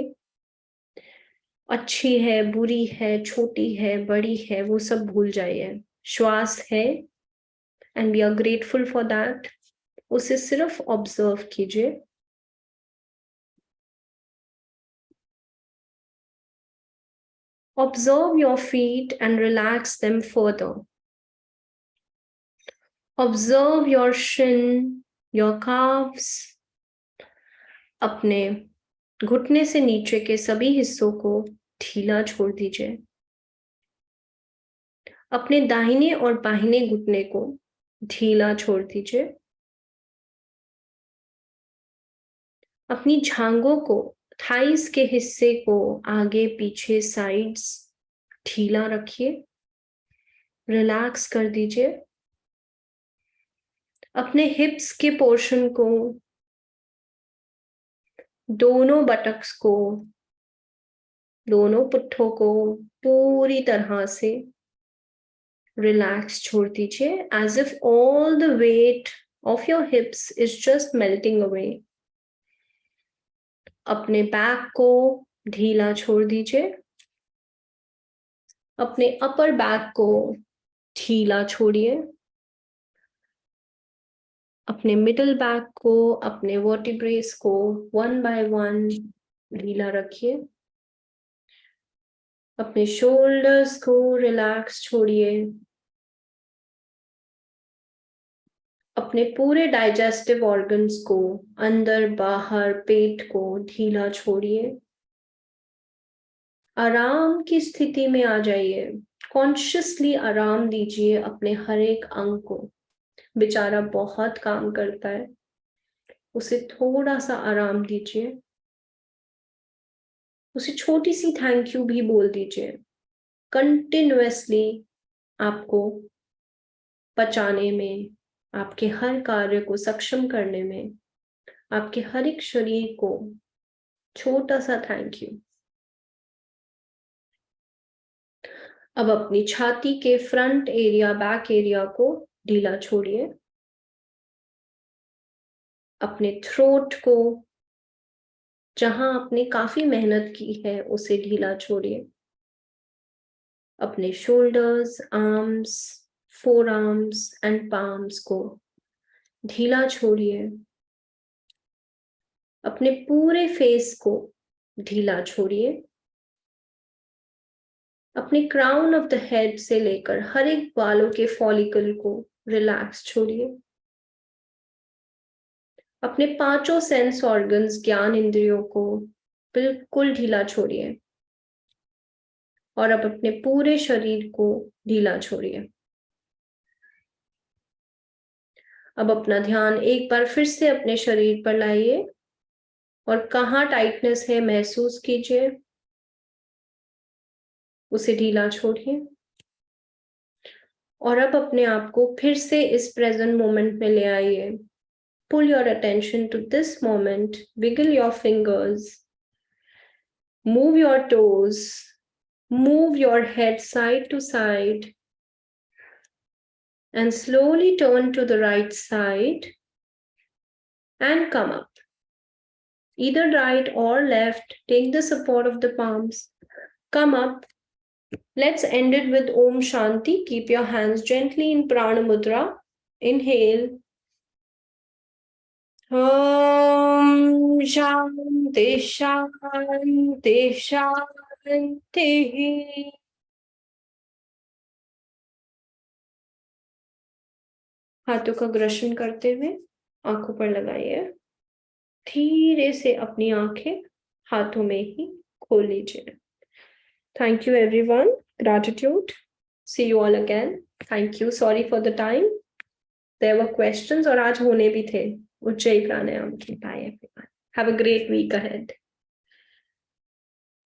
अच्छी है, बुरी है, छोटी है, बड़ी है, वो सब भूल जाइए. श्वास है and we are grateful for that. उसे सिर्फ ऑब्जर्व कीजिए. Observe your feet and relax them further. Observe your shin, your calves. अपने घुटने से नीचे के सभी हिस्सों को ढीला छोड़ दीजिए. अपने दाहिने और बाहिने घुटने को ढीला छोड़ दीजिए. अपनी झांगों को, थाइस के हिस्से को आगे पीछे साइड्स ढीला रखिए, रिलैक्स कर दीजिए. अपने हिप्स के पोर्शन को, दोनों बटक्स को, दोनों पुट्ठों को पूरी तरह से रिलैक्स छोड़ दीजिए, as if all the weight of your hips is just melting away. अपने बैक को ढीला छोड़ दीजिए. अपने अपर बैक को ढीला छोड़िए. अपने मिडल बैक को, अपने वर्टिब्रेस को 1 by 1 ढीला रखिए. अपने शोल्डर्स को रिलैक्स छोड़िए. अपने पूरे डाइजेस्टिव ऑर्गन्स को, अंदर बाहर पेट को ढीला छोड़िए. आराम की स्थिति में आ जाइए. कॉन्शियसली आराम दीजिए अपने हर एक अंग को. बेचारा बहुत काम करता है, उसे थोड़ा सा आराम दीजिए. उसे छोटी सी थैंक यू भी बोल दीजिए. कंटिन्यूअसली आपको पचाने में, आपके हर कार्य को सक्षम करने में, आपके हर एक शरीर को छोटा सा थैंक यू. अब अपनी छाती के फ्रंट एरिया, बैक एरिया को ढीला छोड़िए. अपने थ्रोट को, जहां आपने काफी मेहनत की है, उसे ढीला छोड़िए. अपने shoulders, arms, four arms and palms को ढीला छोड़िए। अपने पूरे फेस को ढीला छोड़िए। अपने क्राउन ऑफ द हेड से लेकर हर एक बालों के फॉलिकल को रिलैक्स छोड़िए। अपने पांचों सेंस ऑर्गन्स, ज्ञान इंद्रियों को बिल्कुल ढीला छोड़िए और अब अपने पूरे शरीर को ढीला छोड़िए। अब अपना ध्यान एक बार फिर से अपने शरीर पर लाइए और कहाँ टाइटनेस है महसूस कीजिए, उसे ढीला छोड़िए और अब अपने आप को फिर से इस प्रेजेंट मोमेंट में ले आइए। Pull your attention to this moment. Wiggle your fingers. Move your toes. Move your head side to side. And slowly turn to the right side. And come up. Either right or left. Take the support of the palms. Come up. Let's end it with Om Shanti. Keep your hands gently in Prana Mudra. Inhale. Om Shanti Shanti Shanti. हाथों का घर्षण करते हुए आंखों पर लगाइए। धीरे से अपनी आंखें हाथों में ही खोल लीजिए। Thank you everyone. Gratitude. See you all again. Thank you. Sorry for the time. There were questions और आज होने भी थे उज्जयी प्राणायाम की। Bye everyone. Have a great week ahead.